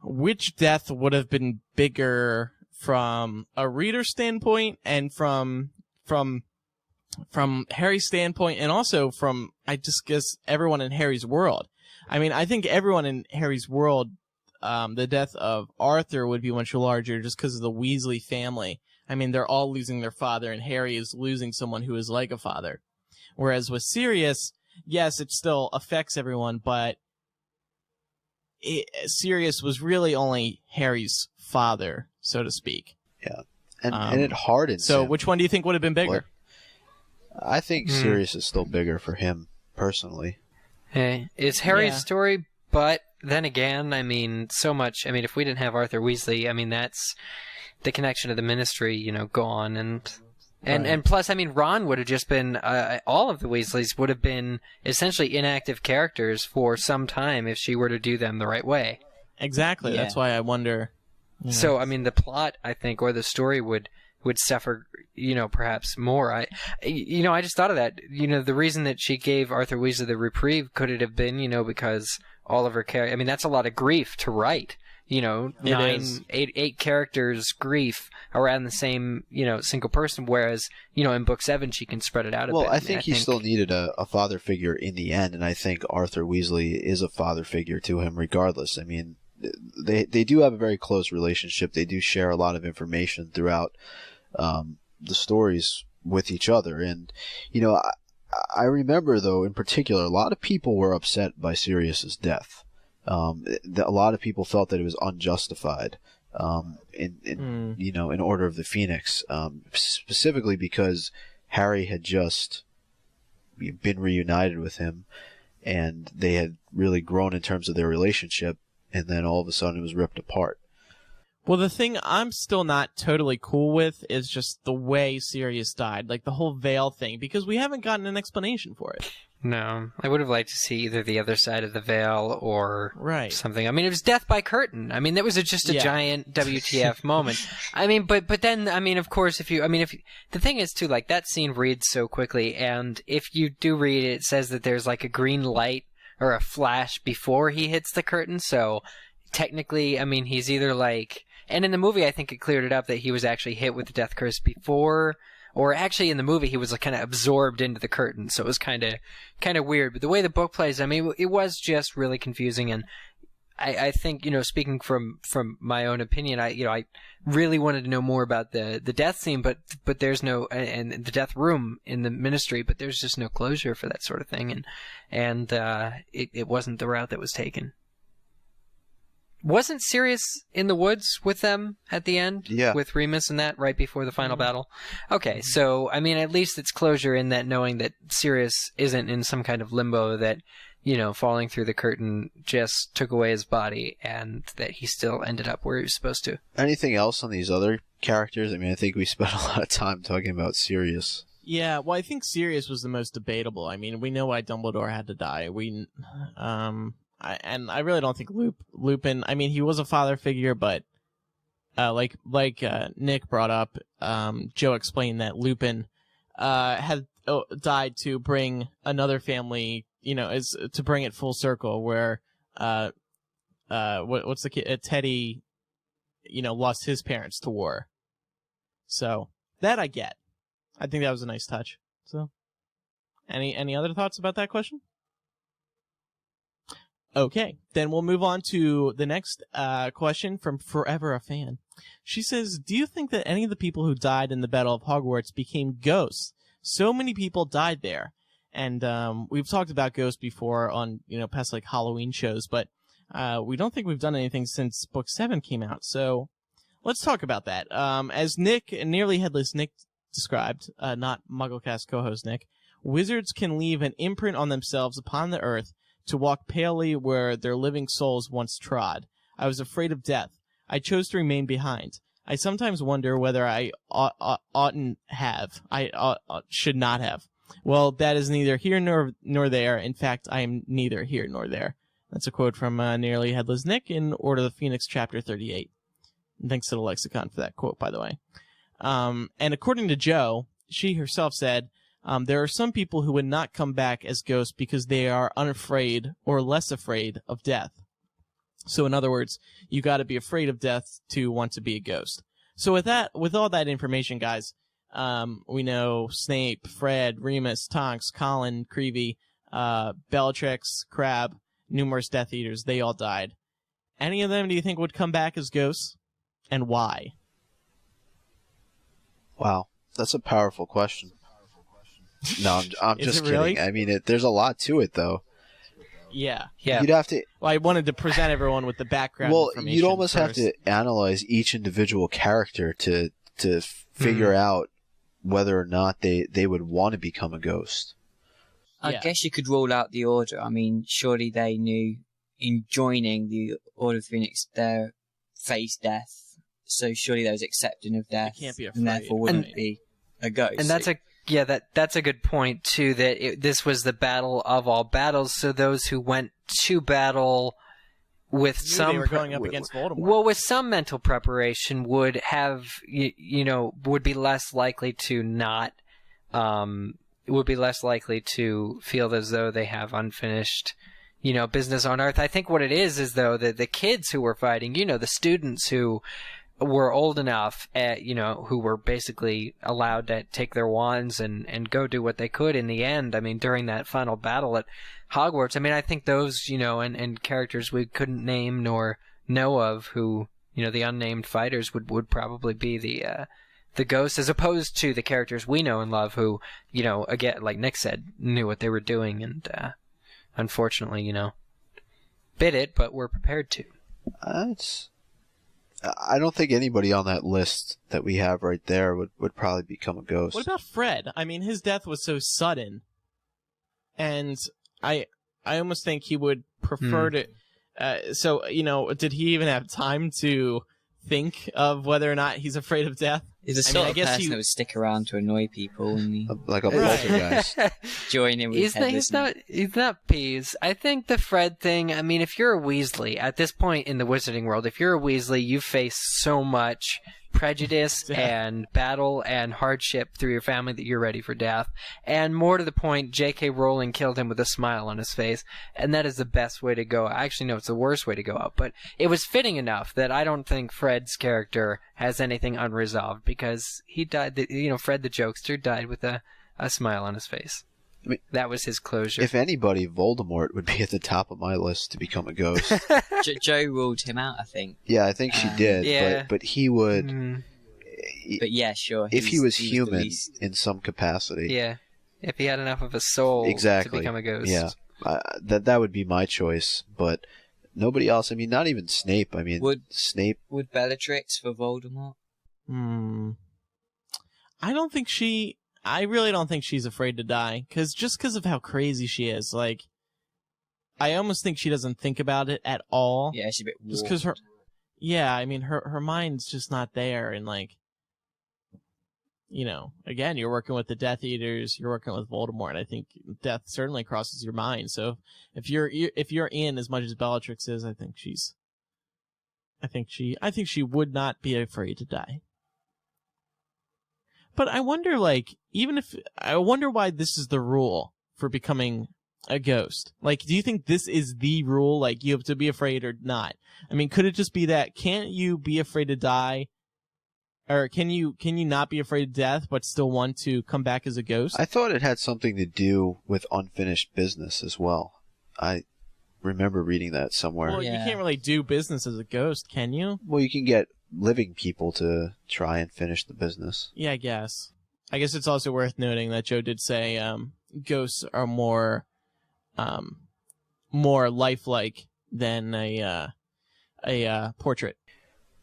which death would have been bigger from a reader standpoint and from Harry's standpoint, and also from, I just guess, everyone in Harry's world. I mean, I think everyone in Harry's world, the death of Arthur would be much larger just because of the Weasley family. I mean, they're all losing their father, and Harry is losing someone who is like a father. Whereas with Sirius, yes, it still affects everyone, but Sirius was really only Harry's father, so to speak. Yeah, and it hardens So him. which one do you think would have been bigger? I think Sirius is still bigger for him, personally. Hey, it's Harry's Yeah. story, but then again, I mean, so much. I mean, if we didn't have Arthur Weasley, I mean, that's the connection to the Ministry, gone, and plus, I mean, Ron would have just been all of the Weasleys would have been essentially inactive characters for some time if she were to do them the right way. Exactly. Yeah. That's why I wonder. So, I mean, the plot, I think, or the story would suffer, perhaps more. I just thought of that. The reason that she gave Arthur Weasley the reprieve, could it have been, because all of her characters, I mean, that's a lot of grief to write. Eight characters' grief around the same, single person, whereas, in book 7, she can spread it out a bit. Well, I think he still needed a father figure in the end, and I think Arthur Weasley is a father figure to him regardless. I mean, they do have a very close relationship. They do share a lot of information throughout the stories with each other. And, I remember, though, in particular, a lot of people were upset by Sirius's death. A lot of people felt that it was unjustified in Order of the Phoenix, specifically because Harry had just been reunited with him, and they had really grown in terms of their relationship, and then all of a sudden it was ripped apart. Well, the thing I'm still not totally cool with is just the way Sirius died, like the whole veil thing, because we haven't gotten an explanation for it. No, I would have liked to see either the other side of the veil or something. I mean, it was death by curtain. I mean, that was just a giant WTF moment. I mean, but then, I mean, of course, if the thing is too, like, that scene reads so quickly, and if you do read it, it says that there's like a green light or a flash before he hits the curtain, so technically, I mean, he's either like, and in the movie, I think it cleared it up that he was actually hit with the death curse before, or actually in the movie he was like kind of absorbed into the curtain, so it was kind of weird. But the way the book plays, I mean, it was just really confusing, and I think, speaking from my own opinion, I really wanted to know more about the death scene, but there's no, and the death room in the Ministry, but there's just no closure for that sort of thing, and it wasn't the route that was taken. Wasn't Sirius in the woods with them at the end? Yeah. With Remus and that, right before the final battle? Okay, so, I mean, at least it's closure in that, knowing that Sirius isn't in some kind of limbo that, falling through the curtain just took away his body, and that he still ended up where he was supposed to. Anything else on these other characters? I mean, I think we spent a lot of time talking about Sirius. Yeah, well, I think Sirius was the most debatable. I mean, we know why Dumbledore had to die. I really don't think Lupin. I mean, he was a father figure, but like Nick brought up, Joe explained that Lupin had died to bring another family, is to bring it full circle. Where what's the kid? Teddy, lost his parents to war. So that I get. I think that was a nice touch. So, any other thoughts about that question? Okay, then we'll move on to the next question from Forever a Fan. She says, do you think that any of the people who died in the Battle of Hogwarts became ghosts? So many people died there. And we've talked about ghosts before on, past like Halloween shows, but we don't think we've done anything since Book 7 came out. So let's talk about that. As Nick, Nearly Headless Nick described, not MuggleCast co-host Nick, wizards can leave an imprint on themselves upon the earth to walk palely where their living souls once trod. I was afraid of death. I chose to remain behind. I sometimes wonder whether I oughtn't have. I should not have. Well, that is neither here nor there. In fact, I am neither here nor there. That's a quote from Nearly Headless Nick in Order of the Phoenix, Chapter 38. And thanks to the lexicon for that quote, by the way. And according to Jo, she herself said, there are some people who would not come back as ghosts because they are unafraid or less afraid of death. So in other words, you got to be afraid of death to want to be a ghost. So with all that information, guys, we know Snape, Fred, Remus, Tonks, Colin, Creevy, Bellatrix, Crabbe, numerous Death Eaters, they all died. Any of them do you think would come back as ghosts? And why? Wow, that's a powerful question. No, I'm just kidding. Really? I mean, there's a lot to it, though. Yeah. You'd have to. Well, I wanted to present everyone with the background information. You'd almost have first. to analyze each individual character to figure out whether or not they would want to become a ghost. I guess you could rule out the Order. I mean, surely they knew in joining the Order of Phoenix they face death, so surely they was accepting of death, They can't be afraid. and therefore wouldn't be a ghost. And that's a good point too. That this was the battle of all battles. So those who went to battle with They were going up against Voldemort. Well, with some mental preparation, would have would be less likely to not. Would be less likely to feel as though they have unfinished, business on Earth. I think what it is though that the kids who were fighting, the students who were old enough, who were basically allowed to take their wands and go do what they could in the end. I mean, during that final battle at Hogwarts, I mean, I think those, and characters we couldn't name nor know of who, the unnamed fighters would probably be the ghosts, as opposed to the characters we know and love who, again, like Nick said, knew what they were doing and, unfortunately, bit it, but were prepared to. I don't think anybody on that list that we have right there would probably become a ghost. What about Fred? I mean, his death was so sudden, and I almost think he would prefer to. So, did he even have time to think of whether or not he's afraid of death? He's the sort of person that would stick around to annoy people and like a poltergeist. Join in with he's not peas. I think the Fred thing, I mean, if you're a Weasley, at this point in the wizarding world, if you're a Weasley, you face so much prejudice and battle and hardship through your family that you're ready for death. And more to the point, JK Rowling killed him with a smile on his face, and that is the best way to go. I actually know it's the worst way to go out, but it was fitting enough that I don't think Fred's character has anything unresolved, because he died, Fred the jokester died with a smile on his face. I mean, that was his closure. If anybody, Voldemort would be at the top of my list to become a ghost. Jo ruled him out, I think. Yeah, I think she did. Yeah. But he would. But yeah, sure. If he was human in some capacity. Yeah, if he had enough of a soul to become a ghost. Yeah, that would be my choice. But nobody else. I mean, not even Snape. I mean, Snape. Would Bellatrix for Voldemort? I really don't think she's afraid to die, because of how crazy she is. Like, I almost think she doesn't think about it at all. Yeah, she's a bit warped. Just because her mind's just not there, and like, again, you're working with the Death Eaters, you're working with Voldemort. I think death certainly crosses your mind. So if you're in as much as Bellatrix is, I think she would not be afraid to die. But I wonder, I wonder why this is the rule for becoming a ghost. Like, do you think this is the rule? Like, you have to be afraid or not? I mean, could it just be that, can't you be afraid to die? Or can you not be afraid of death, but still want to come back as a ghost? I thought it had something to do with unfinished business as well. I remember reading that somewhere. Well, you can't really do business as a ghost, can you? Well, you can get living people to try and finish the business. Yeah, I guess it's also worth noting that Jo did say ghosts are more lifelike than a portrait.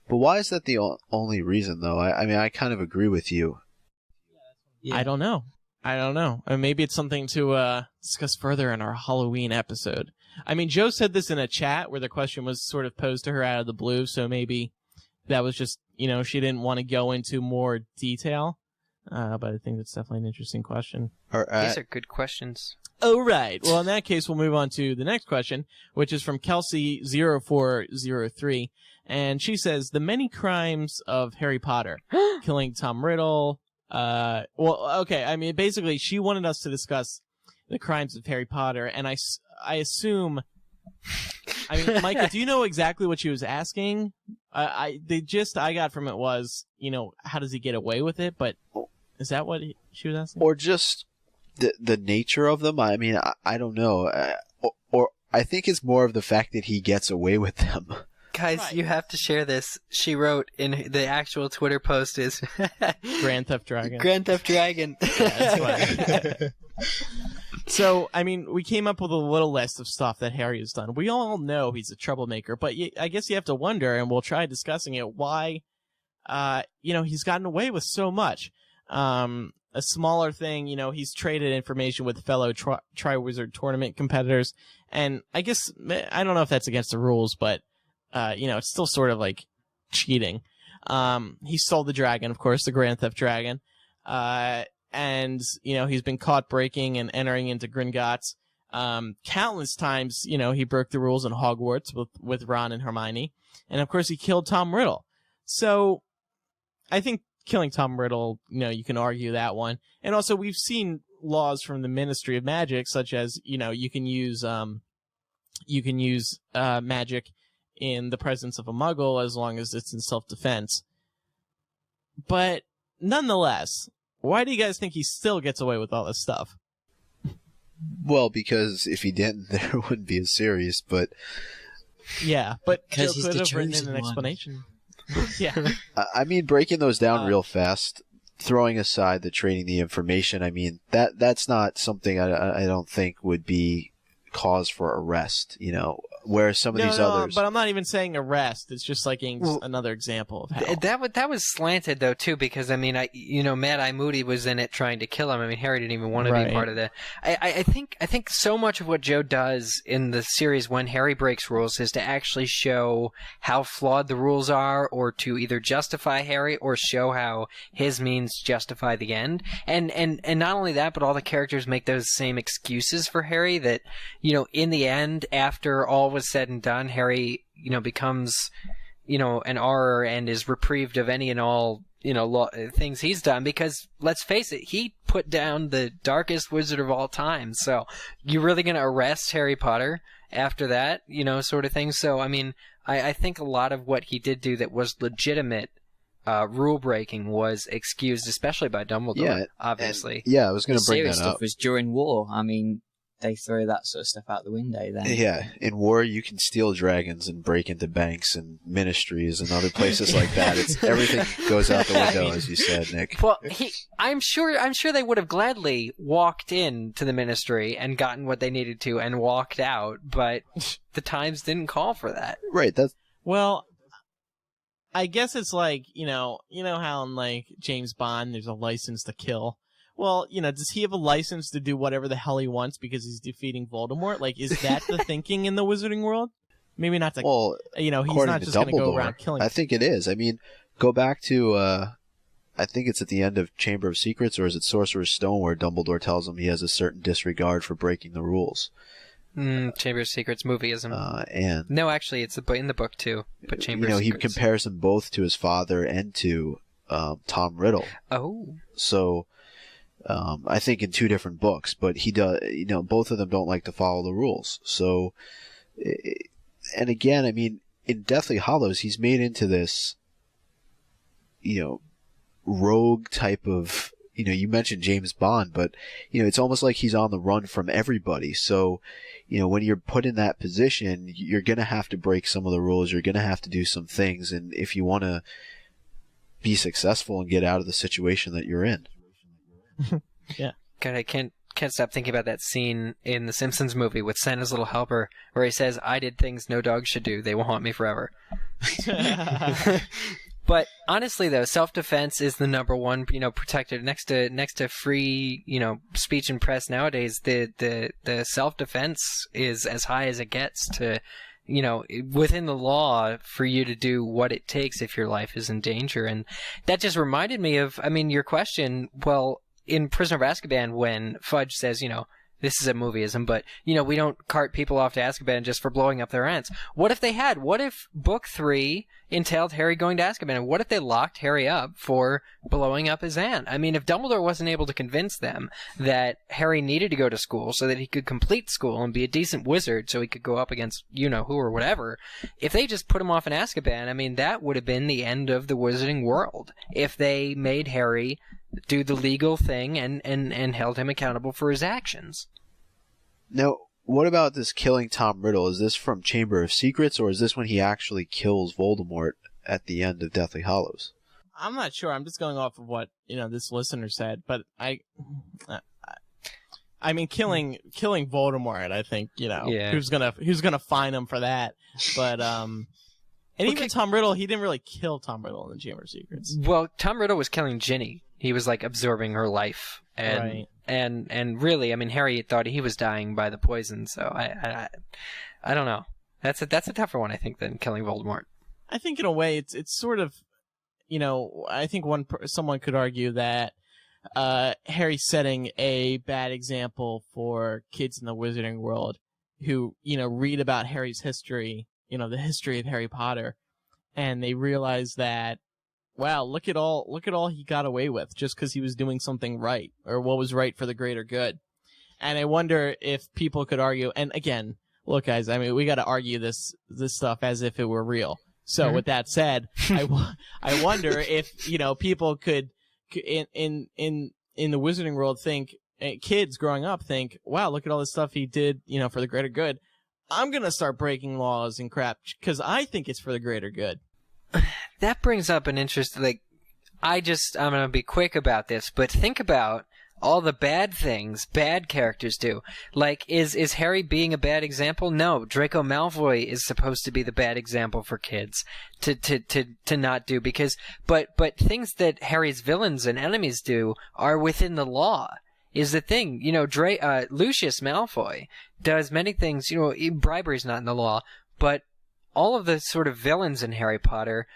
But why is that the only reason, though? I mean, I kind of agree with you. Yeah. I don't know. I don't know. Maybe it's something to discuss further in our Halloween episode. I mean, Joe said this in a chat where the question was sort of posed to her out of the blue, so maybe that was just, she didn't want to go into more detail. But I think that's definitely an interesting question. These are good questions. Oh, right. Well, in that case, we'll move on to the next question, which is from Kelsey0403. And she says, the many crimes of Harry Potter, killing Tom Riddle. Okay. I mean, basically, she wanted us to discuss the crimes of Harry Potter. And I assume, I mean, Micah, do you know exactly what she was asking? The gist I got from it was, how does he get away with it? But is that what she was asking? Or just the nature of them? I mean, I don't know. Or I think it's more of the fact that he gets away with them. Guys, right. You have to share this. She wrote in the actual Twitter post is Grand Theft Dragon. Grand Theft Dragon. Yeah, that's funny. So, I mean, we came up with a little list of stuff that Harry has done. We all know he's a troublemaker, but I guess you have to wonder, and we'll try discussing it, why, he's gotten away with so much. A smaller thing, he's traded information with fellow Triwizard Tournament competitors, and I guess, I don't know if that's against the rules, but, it's still sort of like cheating. He stole the dragon, of course, the Grand Theft Dragon, and, he's been caught breaking and entering into Gringotts. Countless times, he broke the rules in Hogwarts with Ron and Hermione, and of course he killed Tom Riddle. So, I think killing Tom Riddle, you can argue that one. And also, we've seen laws from the Ministry of Magic, such as, you can use magic in the presence of a Muggle as long as it's in self-defense. But nonetheless, why do you guys think he still gets away with all this stuff? Well, because if he didn't, there wouldn't be a series. But yeah, but because Joe could have written in an explanation. Yeah. I mean, breaking those down real fast, throwing aside the trading the information, I mean, that's not something I don't think would be cause for arrest, whereas some of these others. But I'm not even saying arrest. It's just like another example of how. That was slanted though too, because I mean, Mad Eye Moody was in it trying to kill him. I mean, Harry didn't even want to be part of that. I think so much of what Joe does in the series when Harry breaks rules is to actually show how flawed the rules are, or to either justify Harry or show how his means justify the end. And not only that, but all the characters make those same excuses for Harry that, in the end, after all was said and done, Harry, becomes, an auror and is reprieved of any and all, things he's done, because let's face it, he put down the darkest wizard of all time. So you're really going to arrest Harry Potter after that, sort of thing. So, I mean, I think a lot of what he did do that was legitimate rule breaking was excused, especially by Dumbledore, obviously. I was going to bring that up. Serious stuff was during war. I mean, they throw that sort of stuff out the window then. Yeah, in war you can steal dragons and break into banks and ministries and other places like that. Everything goes out the window, as you said, Nick. Well, I'm sure they would have gladly walked into the ministry and gotten what they needed to and walked out, but the times didn't call for that. Right. Well, I guess it's like, how in like James Bond there's a license to kill. Well, does he have a license to do whatever the hell he wants because he's defeating Voldemort? Like, is that the thinking in the wizarding world? Maybe not to, he's not just going to go around killing. I think it is. I mean, go back to, I think it's at the end of Chamber of Secrets, or is it Sorcerer's Stone, where Dumbledore tells him he has a certain disregard for breaking the rules. Chamber of Secrets movieism. And no, actually, it's in the book too. But Chamber of Secrets. He compares them both to his father and to Tom Riddle. Oh. So. I think in two different books, but he does, both of them don't like to follow the rules. So, and again, I mean, in Deathly Hallows, he's made into this, rogue type of, you mentioned James Bond, but, it's almost like he's on the run from everybody. So, when you're put in that position, you're going to have to break some of the rules. You're going to have to do some things. And if you want to be successful and get out of the situation that you're in. Yeah. God, I can't stop thinking about that scene in the Simpsons movie with Santa's Little Helper, where he says, "I did things no dog should do. They will haunt me forever." But honestly, though, self-defense is the number one, protected next to free, speech and press nowadays. The self-defense is as high as it gets to, within the law for you to do what it takes if your life is in danger. And that just reminded me of, your question. Well, in Prisoner of Azkaban, when Fudge says, this is a movieism, but, we don't cart people off to Azkaban just for blowing up their aunts. What if they had? What if Book 3 entailed Harry going to Azkaban? And what if they locked Harry up for blowing up his aunt? If Dumbledore wasn't able to convince them that Harry needed to go to school so that he could complete school and be a decent wizard so he could go up against who or whatever, if they just put him off in Azkaban, that would have been the end of the wizarding world. If they made Harry do the legal thing and held him accountable for his actions. Now, what about this killing Tom Riddle? Is this from Chamber of Secrets, or is this when he actually kills Voldemort at the end of Deathly Hallows? I'm not sure. I'm just going off of what this listener said, but killing Voldemort. I think who's gonna fine him for that, but And even Tom Riddle, he didn't really kill Tom Riddle in the Chamber of Secrets. Well, Tom Riddle was killing Ginny. He was absorbing her life, and right. and really, Harry thought he was dying by the poison. So I don't know. That's a tougher one, I think, than killing Voldemort. I think in a way it's sort of, I think someone could argue that Harry's setting a bad example for kids in the wizarding world who read about Harry's history. The history of Harry Potter, and they realize that, wow, look at all he got away with just because he was doing something right, or what was right for the greater good. And I wonder if people could argue, and again, look guys, we got to argue this stuff as if it were real. So with that said, I wonder if, people could, in the wizarding world think, kids growing up think, wow, look at all this stuff he did, for the greater good. I'm going to start breaking laws and crap because I think it's for the greater good. That brings up an interest. I'm going to be quick about this, but think about all the bad things bad characters do. Is Harry being a bad example? No. Draco Malfoy is supposed to be the bad example for kids to not do but things that Harry's villains and enemies do are within the law. Is the thing, Lucius Malfoy does many things, bribery's not in the law, but all of the sort of villains in Harry Potter,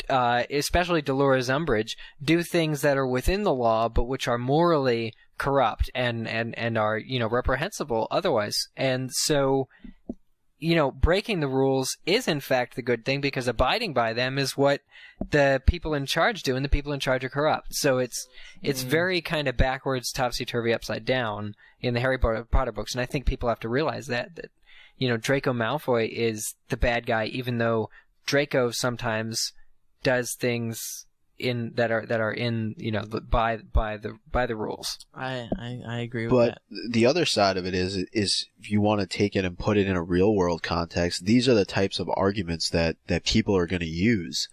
especially Dolores Umbridge, do things that are within the law, but which are morally corrupt and are, reprehensible otherwise. And so, breaking the rules is in fact the good thing because abiding by them is what the people in charge do, and the people in charge are corrupt. So it's very kind of backwards, topsy-turvy, upside down in the Harry Potter books, and I think people have to realize that Draco Malfoy is the bad guy, even though Draco sometimes does things that are in by the rules. I agree with that. But the other side of it is if you want to take it and put it in a real world context, these are the types of arguments that people are going to use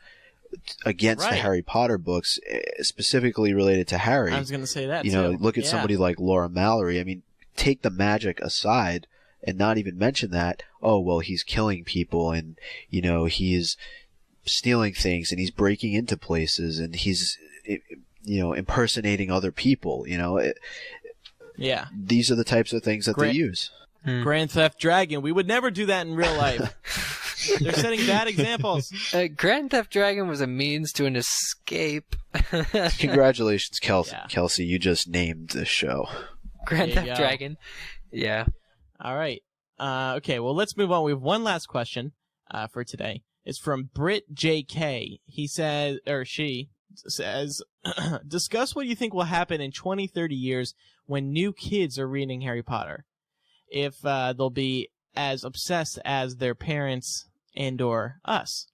against the Harry Potter books, specifically related to Harry. I was going to say that look at somebody like Laura Mallory. Take the magic aside and not even mention that. Oh well, he's killing people and he's stealing things and he's breaking into places and he's impersonating other people. These are the types of things that they use. Grand Theft Dragon. We would never do that in real life. They're setting bad examples. Grand Theft Dragon was a means to an escape. Congratulations, Kelsey. You just named the show. Grand Theft Dragon. Yeah. All right. Okay, well, let's move on. We have one last question for today. It's from Britt JK. He says, or she says, discuss what you think will happen in 20, 30 years when new kids are reading Harry Potter. If they'll be as obsessed as their parents and or us.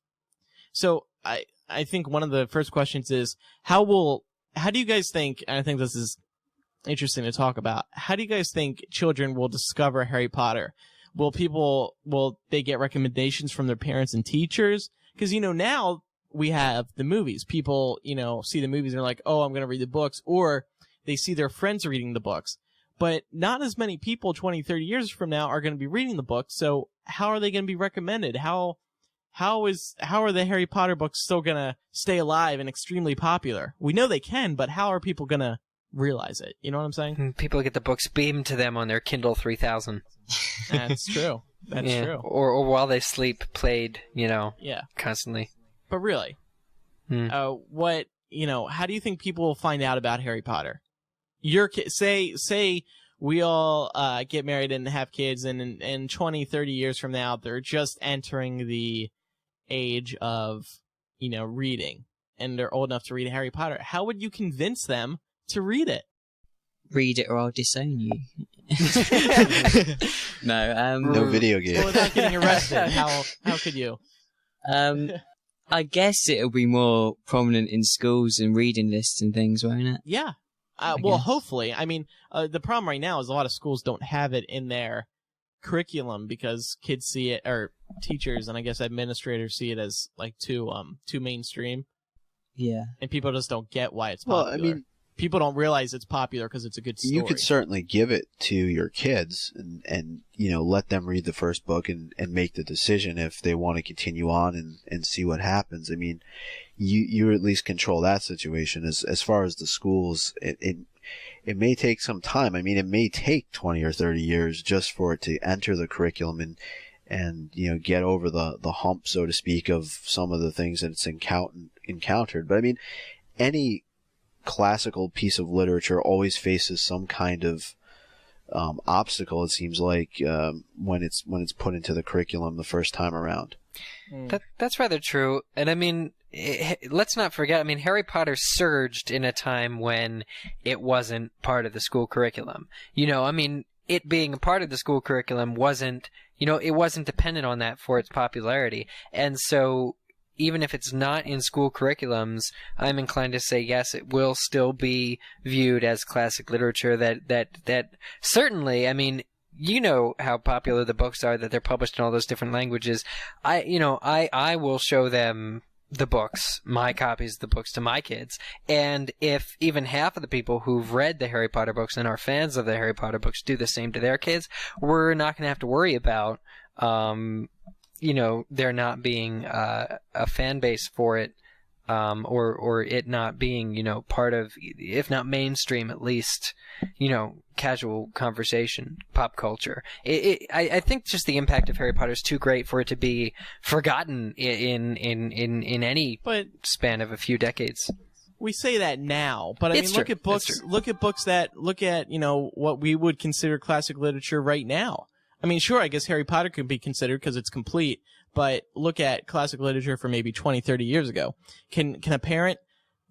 So I think one of the first questions is, how do you guys think, and I think this is interesting to talk about, how do you guys think children will discover Harry Potter? Will they get recommendations from their parents and teachers? Because, now we have the movies. People, see the movies and they're like, oh, I'm going to read the books. Or they see their friends reading the books. But not as many people 20, 30 years from now are going to be reading the books. So how are they going to be recommended? How how are the Harry Potter books still gonna stay alive and extremely popular? We know they can, but how are people gonna realize it? You know what I'm saying? People get the books beamed to them on their Kindle 3000. That's true. That's true. Or while they sleep, played, constantly. But really, how do you think people will find out about Harry Potter? Say we all get married and have kids, and in 20, 30 years from now, they're just entering the age of, reading, and they're old enough to read Harry Potter. How would you convince them to read it? Read it or I'll disown you. No video game. Well, without getting arrested, how could you? I guess it'll be more prominent in schools and reading lists and things, won't it? Yeah. Well, hopefully. I mean, the problem right now is a lot of schools don't have it in their curriculum because kids see it, or teachers and I guess administrators see it as like too mainstream. Yeah. And people just don't get why it's popular. Well, I mean, people don't realize it's popular because it's a good story. You could certainly give it to your kids and let them read the first book and make the decision if they want to continue on and see what happens. I mean, you at least control that situation. As far as the schools, it may take some time. I mean, it may take 20 or 30 years just for it to enter the curriculum and get over the hump, so to speak, of some of the things that it's encountered. But I mean, any classical piece of literature always faces some kind of obstacle, it seems like, when it's put into the curriculum the first time around. That's rather true. And I mean, let's not forget, I mean, Harry Potter surged in a time when it wasn't part of the school curriculum. I mean, it being a part of the school curriculum wasn't, it wasn't dependent on that for its popularity. And so even if it's not in school curriculums, I'm inclined to say yes, it will still be viewed as classic literature. That certainly, I mean, how popular the books are, that they're published in all those different languages. I will show them the books, my copies of the books, to my kids. And if even half of the people who've read the Harry Potter books and are fans of the Harry Potter books do the same to their kids, we're not going to have to worry about there not being a fan base for it, or it not being, part of, if not mainstream, at least, casual conversation, pop culture. I think just the impact of Harry Potter is too great for it to be forgotten in any span of a few decades. We say that now, but I mean, look at books that look at, what we would consider classic literature right now. I mean, sure, I guess Harry Potter could be considered because it's complete, but look at classic literature from maybe 20, 30 years ago. Can a parent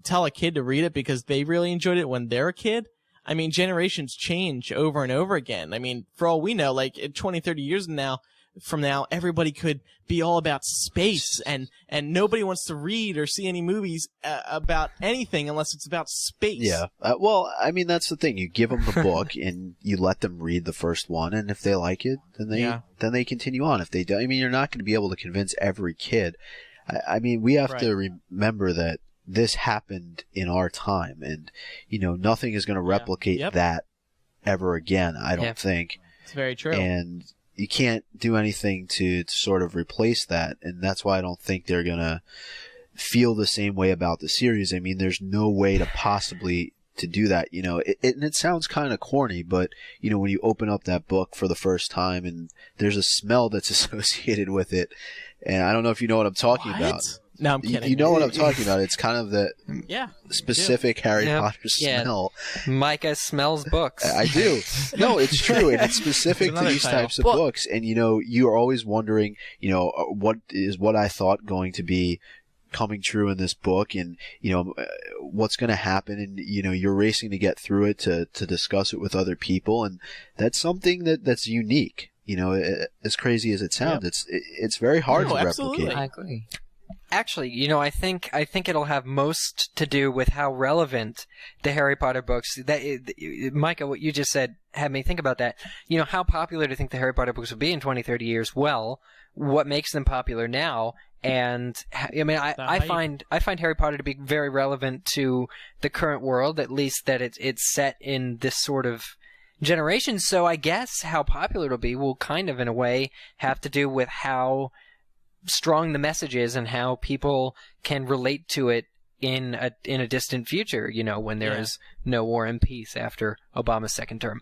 tell a kid to read it because they really enjoyed it when they're a kid? I mean, generations change over and over again. I mean, for all we know, like 20, 30 years from now, everybody could be all about space, and nobody wants to read or see any movies about anything unless it's about space. Yeah. Well, I mean, that's the thing. You give them the book and you let them read the first one, and if they like it, then they continue on. If they don't, I mean, you're not going to be able to convince every kid. I mean, we have to remember that this happened in our time, and nothing is going to replicate that ever again. I don't think. It's very true. And you can't do anything to sort of replace that, and that's why I don't think they're gonna feel the same way about the series. I mean, there's no way to possibly to do that. It sounds kind of corny, but when you open up that book for the first time, and there's a smell that's associated with it, and I don't know if you know what I'm talking about. No, I'm kidding. You know what I'm talking about. It's kind of the specific Harry Potter smell. Micah smells books. I do. No, it's true. And it's specific to these types of books. And, you are always wondering, what I thought going to be coming true in this book, and, what's going to happen. And, you're racing to get through it to discuss it with other people. And that's something that's unique. As crazy as it sounds, it's very hard to replicate. I agree. Actually, I think it'll have most to do with how relevant the Harry Potter books. Micah, what you just said had me think about that. How popular do you think the Harry Potter books will be in 20, 30 years? Well, what makes them popular now? And I mean, I find Harry Potter to be very relevant to the current world, at least that it's set in this sort of generation. So I guess how popular it'll be will kind of, in a way, have to do with how strong the message is and how people can relate to it in a distant future, when there is no war and peace after Obama's second term,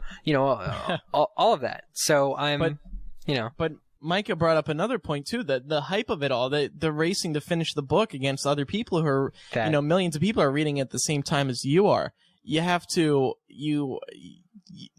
all of that. So But Micah brought up another point too, that the hype of it all, the racing to finish the book against other people who are, millions of people are reading it at the same time as you are. You have to,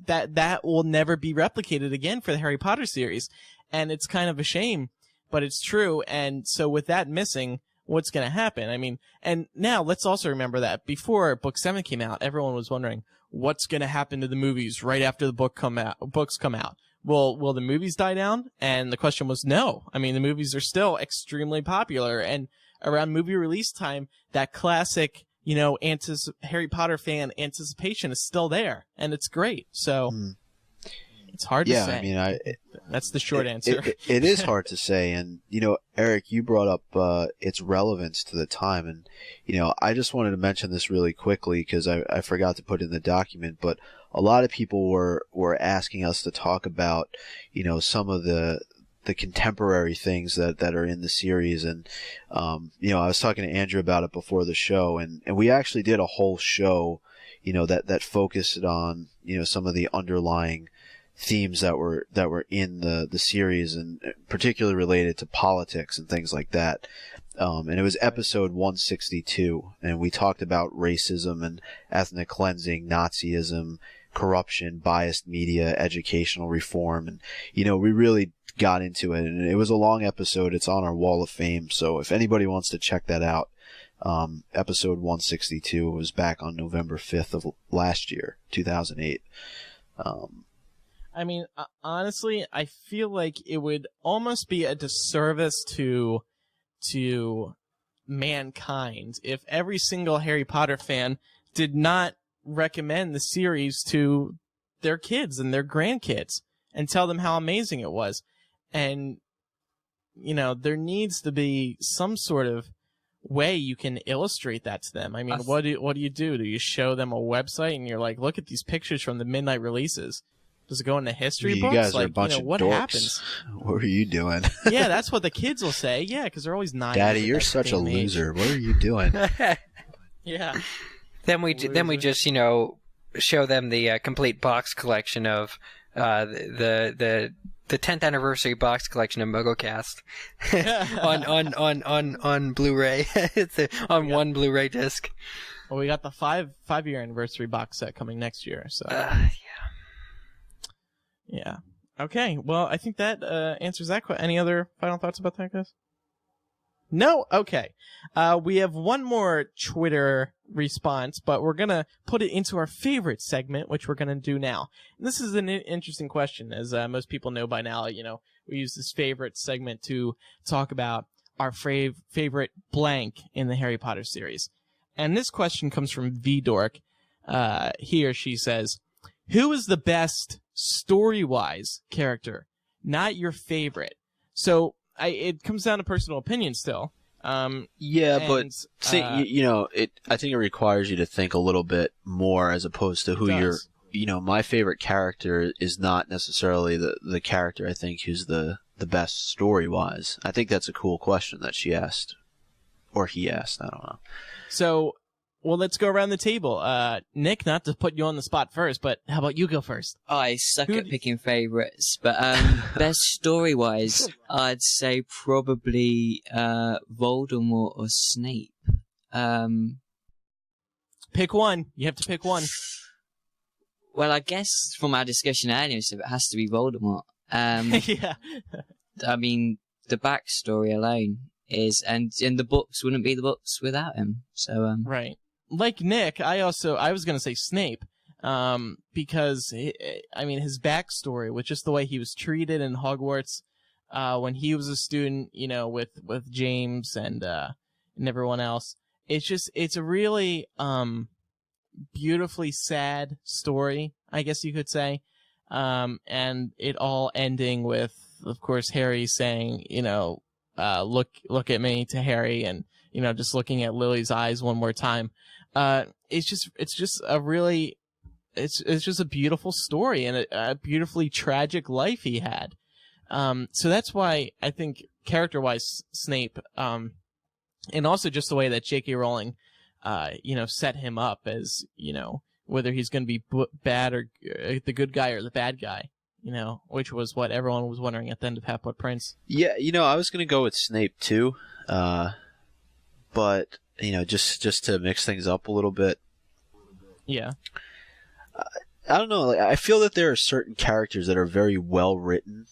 that will never be replicated again for the Harry Potter series. And it's kind of a shame, but it's true. And so with that missing, what's going to happen? I mean, and now let's also remember that before book 7 came out, everyone was wondering what's going to happen to the movies right after the books come out. Will the movies die down? And the question was no. I mean, the movies are still extremely popular, and around movie release time, that classic, Harry Potter fan anticipation is still there, and it's great. So it's hard to say. Yeah, I mean, that's the short answer. It is hard to say, and Eric, you brought up its relevance to the time, and I just wanted to mention this really quickly because I forgot to put it in the document, but a lot of people were asking us to talk about some of the contemporary things that are in the series, and I was talking to Andrew about it before the show, and we actually did a whole show that focused on some of the underlying themes that were in the series, and particularly related to politics and things like that. And it was episode 162, and we talked about racism and ethnic cleansing, Nazism, corruption, biased media, educational reform, and we really got into it, and it was a long episode. It's on our wall of fame, so if anybody wants to check that out, episode 162 was back on November 5th of last year, 2008. I mean, honestly, I feel like it would almost be a disservice to mankind if every single Harry Potter fan did not recommend the series to their kids and their grandkids and tell them how amazing it was. And, there needs to be some sort of way you can illustrate that to them. I mean, what do you do? Do you show them a website and you're like, look at these pictures from the midnight releases? Does it go into history books? You guys are a bunch of what dorks. Happens? What are you doing? Yeah, that's what the kids will say. Yeah, because they're always 9. Daddy, you're such a loser. What are you doing? Yeah. Then we just show them the complete box collection of the 10th anniversary box collection of MuggleCast on Blu-ray. It's on one Blu-ray disc. Well, we got the 5-year anniversary box set coming next year. So yeah. Okay. Well, I think that answers that question. Any other final thoughts about that, guys? No? Okay. We have one more Twitter response, but we're going to put it into our favorite segment, which we're going to do now. And this is an interesting question. As most people know by now, we use this favorite segment to talk about our favorite blank in the Harry Potter series. And this question comes from VDork. He or she says, who is the best story-wise character? Not your favorite. So it comes down to personal opinion still. But see, I think it requires you to think a little bit more as opposed to who you're. My favorite character is not necessarily the character I think who's the best story-wise. I think that's a cool question that she asked. Or he asked, I don't know. So, well, let's go around the table. Nick, not to put you on the spot first, but how about you go first? I suck at picking favourites, but best story-wise, I'd say probably Voldemort or Snape. Pick one. You have to pick one. Well, I guess from our discussion earlier, so it has to be Voldemort. Yeah. I mean, the backstory alone is, and the books wouldn't be the books without him. So right. Like Nick, I was going to say Snape, because his backstory with just the way he was treated in Hogwarts, when he was a student, with James and everyone else. It's a really beautifully sad story, I guess you could say, and it all ending with, of course, Harry saying, look at me to Harry, and just looking at Lily's eyes one more time. It's just a beautiful story and a beautifully tragic life he had. So that's why I think character-wise Snape, and also just the way that JK Rowling, set him up as, whether he's going to be bad or the good guy or the bad guy, which was what everyone was wondering at the end of Half-Blood Prince. Yeah, I was going to go with Snape too, but just to mix things up a little bit. Yeah. I don't know. Like, I feel that there are certain characters that are very well written.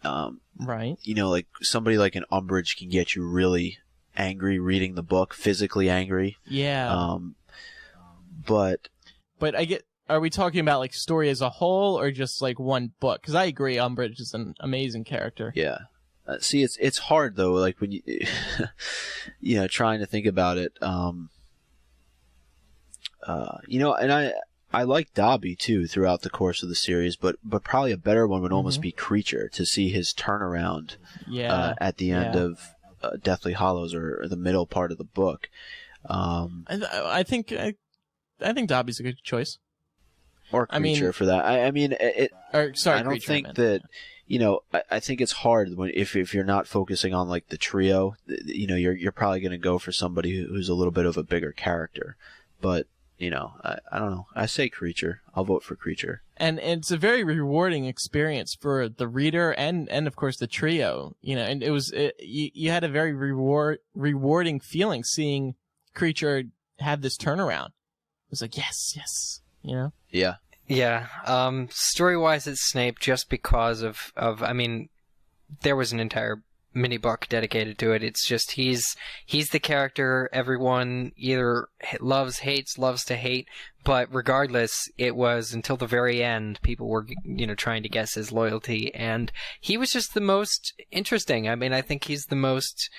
Right. Like somebody like an Umbridge can get you really angry reading the book, physically angry. Yeah. But are we talking about like story as a whole or just like one book? Because I agree, Umbridge is an amazing character. Yeah. See, it's hard though. Like when you, trying to think about it. And I like Dobby too throughout the course of the series, but probably a better one would almost be Creature, to see his turnaround at the end of Deathly Hallows or the middle part of the book. I think Dobby's a good choice. Or Creature for that. I don't Creature, think that. I think it's hard if you're not focusing on like the trio. You're probably going to go for somebody who's a little bit of a bigger character, but. I don't know. I say Creature. I'll vote for Creature. And it's a very rewarding experience for the reader and of course the trio. And it was you had a very rewarding feeling seeing Creature have this turnaround. It was like yes. Yeah. Yeah. Story-wise, it's Snape just because of there was an entire mini book dedicated to it. It's just he's the character everyone either loves, hates, loves to hate, but regardless, it was until the very end people were trying to guess his loyalty, and he was just the most interesting. I think he's the most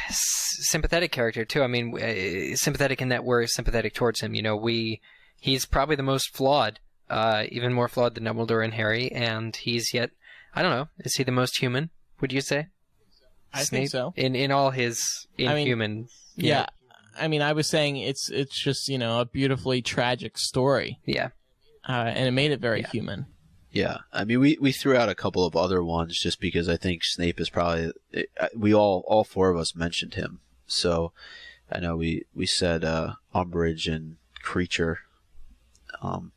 sympathetic character too. Sympathetic in that we're sympathetic towards him. He's probably the most flawed, even more flawed than Dumbledore and Harry, and he's yet, I don't know, is he the most human? Would you say? I Snape? think so. In all his inhuman. Yeah. I was saying it's just, a beautifully tragic story. Yeah. And it made it very human. Yeah. We threw out a couple of other ones just because I think Snape is probably, all four of us mentioned him. So I know we said Umbridge and Creature. And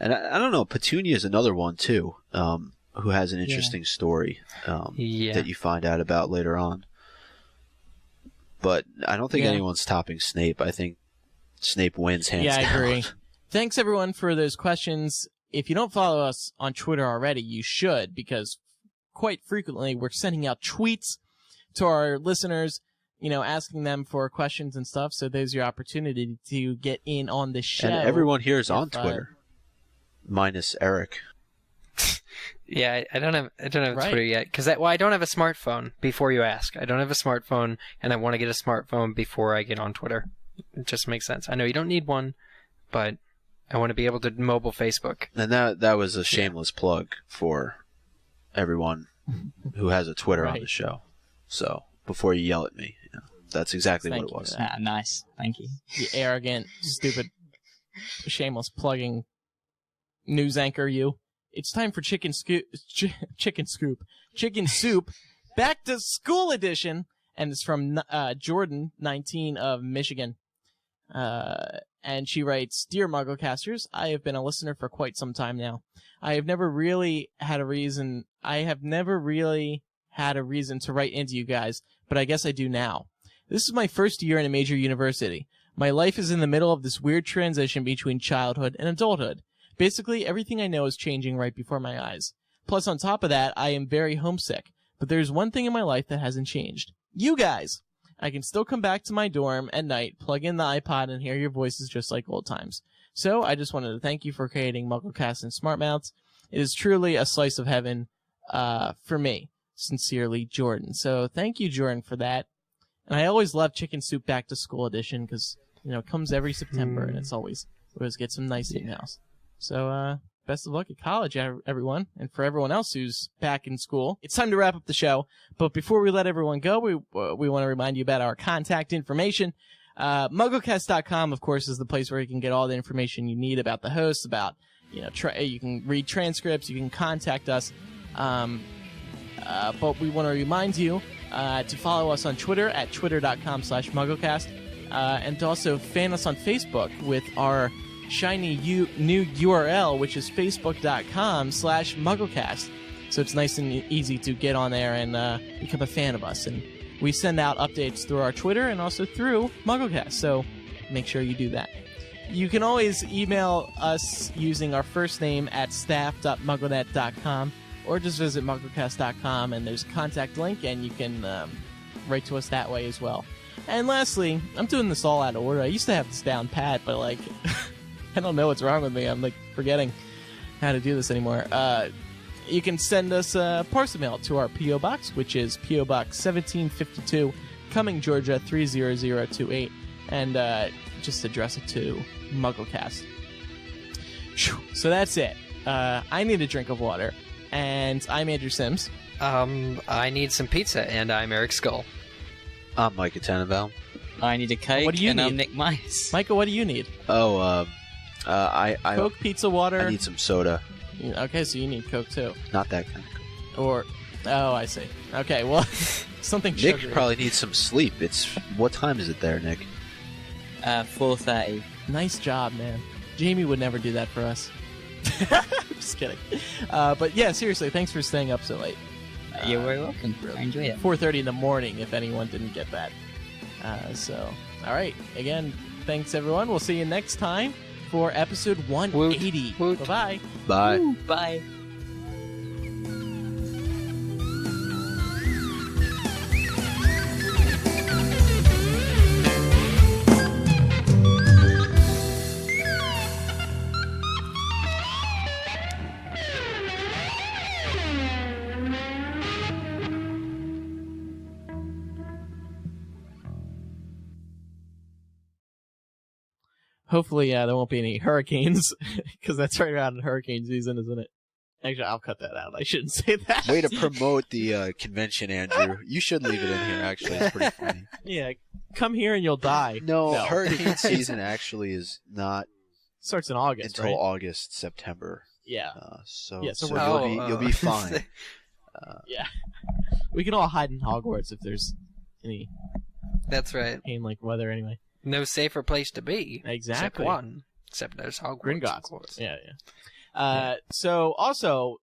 I don't know, Petunia is another one too. Who has an interesting story that you find out about later on. But I don't think anyone's topping Snape. I think Snape wins hands down. Yeah, I agree. Thanks, everyone, for those questions. If you don't follow us on Twitter already, you should, because quite frequently we're sending out tweets to our listeners, asking them for questions and stuff. So there's your opportunity to get in on the show. And everyone here is on Twitter, minus Eric. Yeah, I don't have Right. Twitter yet because I don't have a smartphone. Before you ask, I don't have a smartphone, and I want to get a smartphone before I get on Twitter. It just makes sense. I know you don't need one, but I want to be able to mobile Facebook. And that was a shameless plug for everyone who has a Twitter on the show. So before you yell at me, that's exactly what it was. Nice, thank you. You arrogant, stupid, shameless plugging news anchor, you. It's time for Chicken Soup, Back to School edition, and it's from Jordan, 19 of Michigan. And she writes, "Dear MuggleCasters, I have been a listener for quite some time now. I have never really had a reason to write into you guys, but I guess I do now. This is my first year in a major university. My life is in the middle of this weird transition between childhood and adulthood. Basically, everything I know is changing right before my eyes. Plus, on top of that, I am very homesick. But there's one thing in my life that hasn't changed. You guys! I can still come back to my dorm at night, plug in the iPod, and hear your voices just like old times. So, I just wanted to thank you for creating MuggleCast and Smart Mouths. It is truly a slice of heaven for me. Sincerely, Jordan." So, thank you, Jordan, for that. And I always love Chicken Soup Back to School edition because, it comes every September, and we always get some nice emails. So, best of luck at college, everyone. And for everyone else who's back in school, it's time to wrap up the show. But before we let everyone go, we want to remind you about our contact information. MuggleCast.com, of course, is the place where you can get all the information you need about the hosts, about, you can read transcripts, you can contact us. But we want to remind you to follow us on Twitter at twitter.com/MuggleCast, and to also fan us on Facebook with our shiny new URL, which is facebook.com/MuggleCast. So it's nice and easy to get on there and become a fan of us. And we send out updates through our Twitter and also through MuggleCast, so make sure you do that. You can always email us using our first name at staff.mugglenet.com, or just visit mugglecast.com, and there's a contact link, and you can write to us that way as well. And lastly, I'm doing this all out of order. I used to have this down pat, but, like, I don't know what's wrong with me. I'm, like, forgetting how to do this anymore. You can send us parcel mail to our P.O. Box, which is P.O. Box 1752, Cumming, Georgia 30028, and just address it to MuggleCast. So that's it. I need a drink of water, and I'm Andrew Sims. I need some pizza, and I'm Eric Skull. I'm Micah Tannenbaum. I need a Coke, What do you and I'm need? Nick Mice. Michael, what do you need? I Coke, pizza, water. I need some soda. Okay, so you need Coke too. Not that kind of Coke. Or, oh, I see. Okay, well, something Nick sugary. probably needs some sleep. What time is it there, Nick? 4:30. Nice job, man. Jamie would never do that for us. Just kidding. But yeah, seriously, thanks for staying up so late. You're very welcome. I enjoy it. 4:30 in the morning, if anyone didn't get that. So, all right. Again, thanks, everyone. We'll see you next time for episode 180. Woot. Bye-bye. Bye. Ooh, bye. Hopefully, there won't be any hurricanes, because that's right around hurricane season, isn't it? Actually, I'll cut that out. I shouldn't say that. Way to promote the convention, Andrew. You should leave it in here, actually. It's pretty funny. Yeah, come here and you'll die. No, hurricane season actually is not Starts in August, until right? August, September. Yeah. So we're- you'll be fine. Yeah. We can all hide in Hogwarts if there's any That's right. pain-like weather anyway. No safer place to be. Exactly. Except one. Except there's Hogwarts, Gringotts. of course. Yeah. So, also,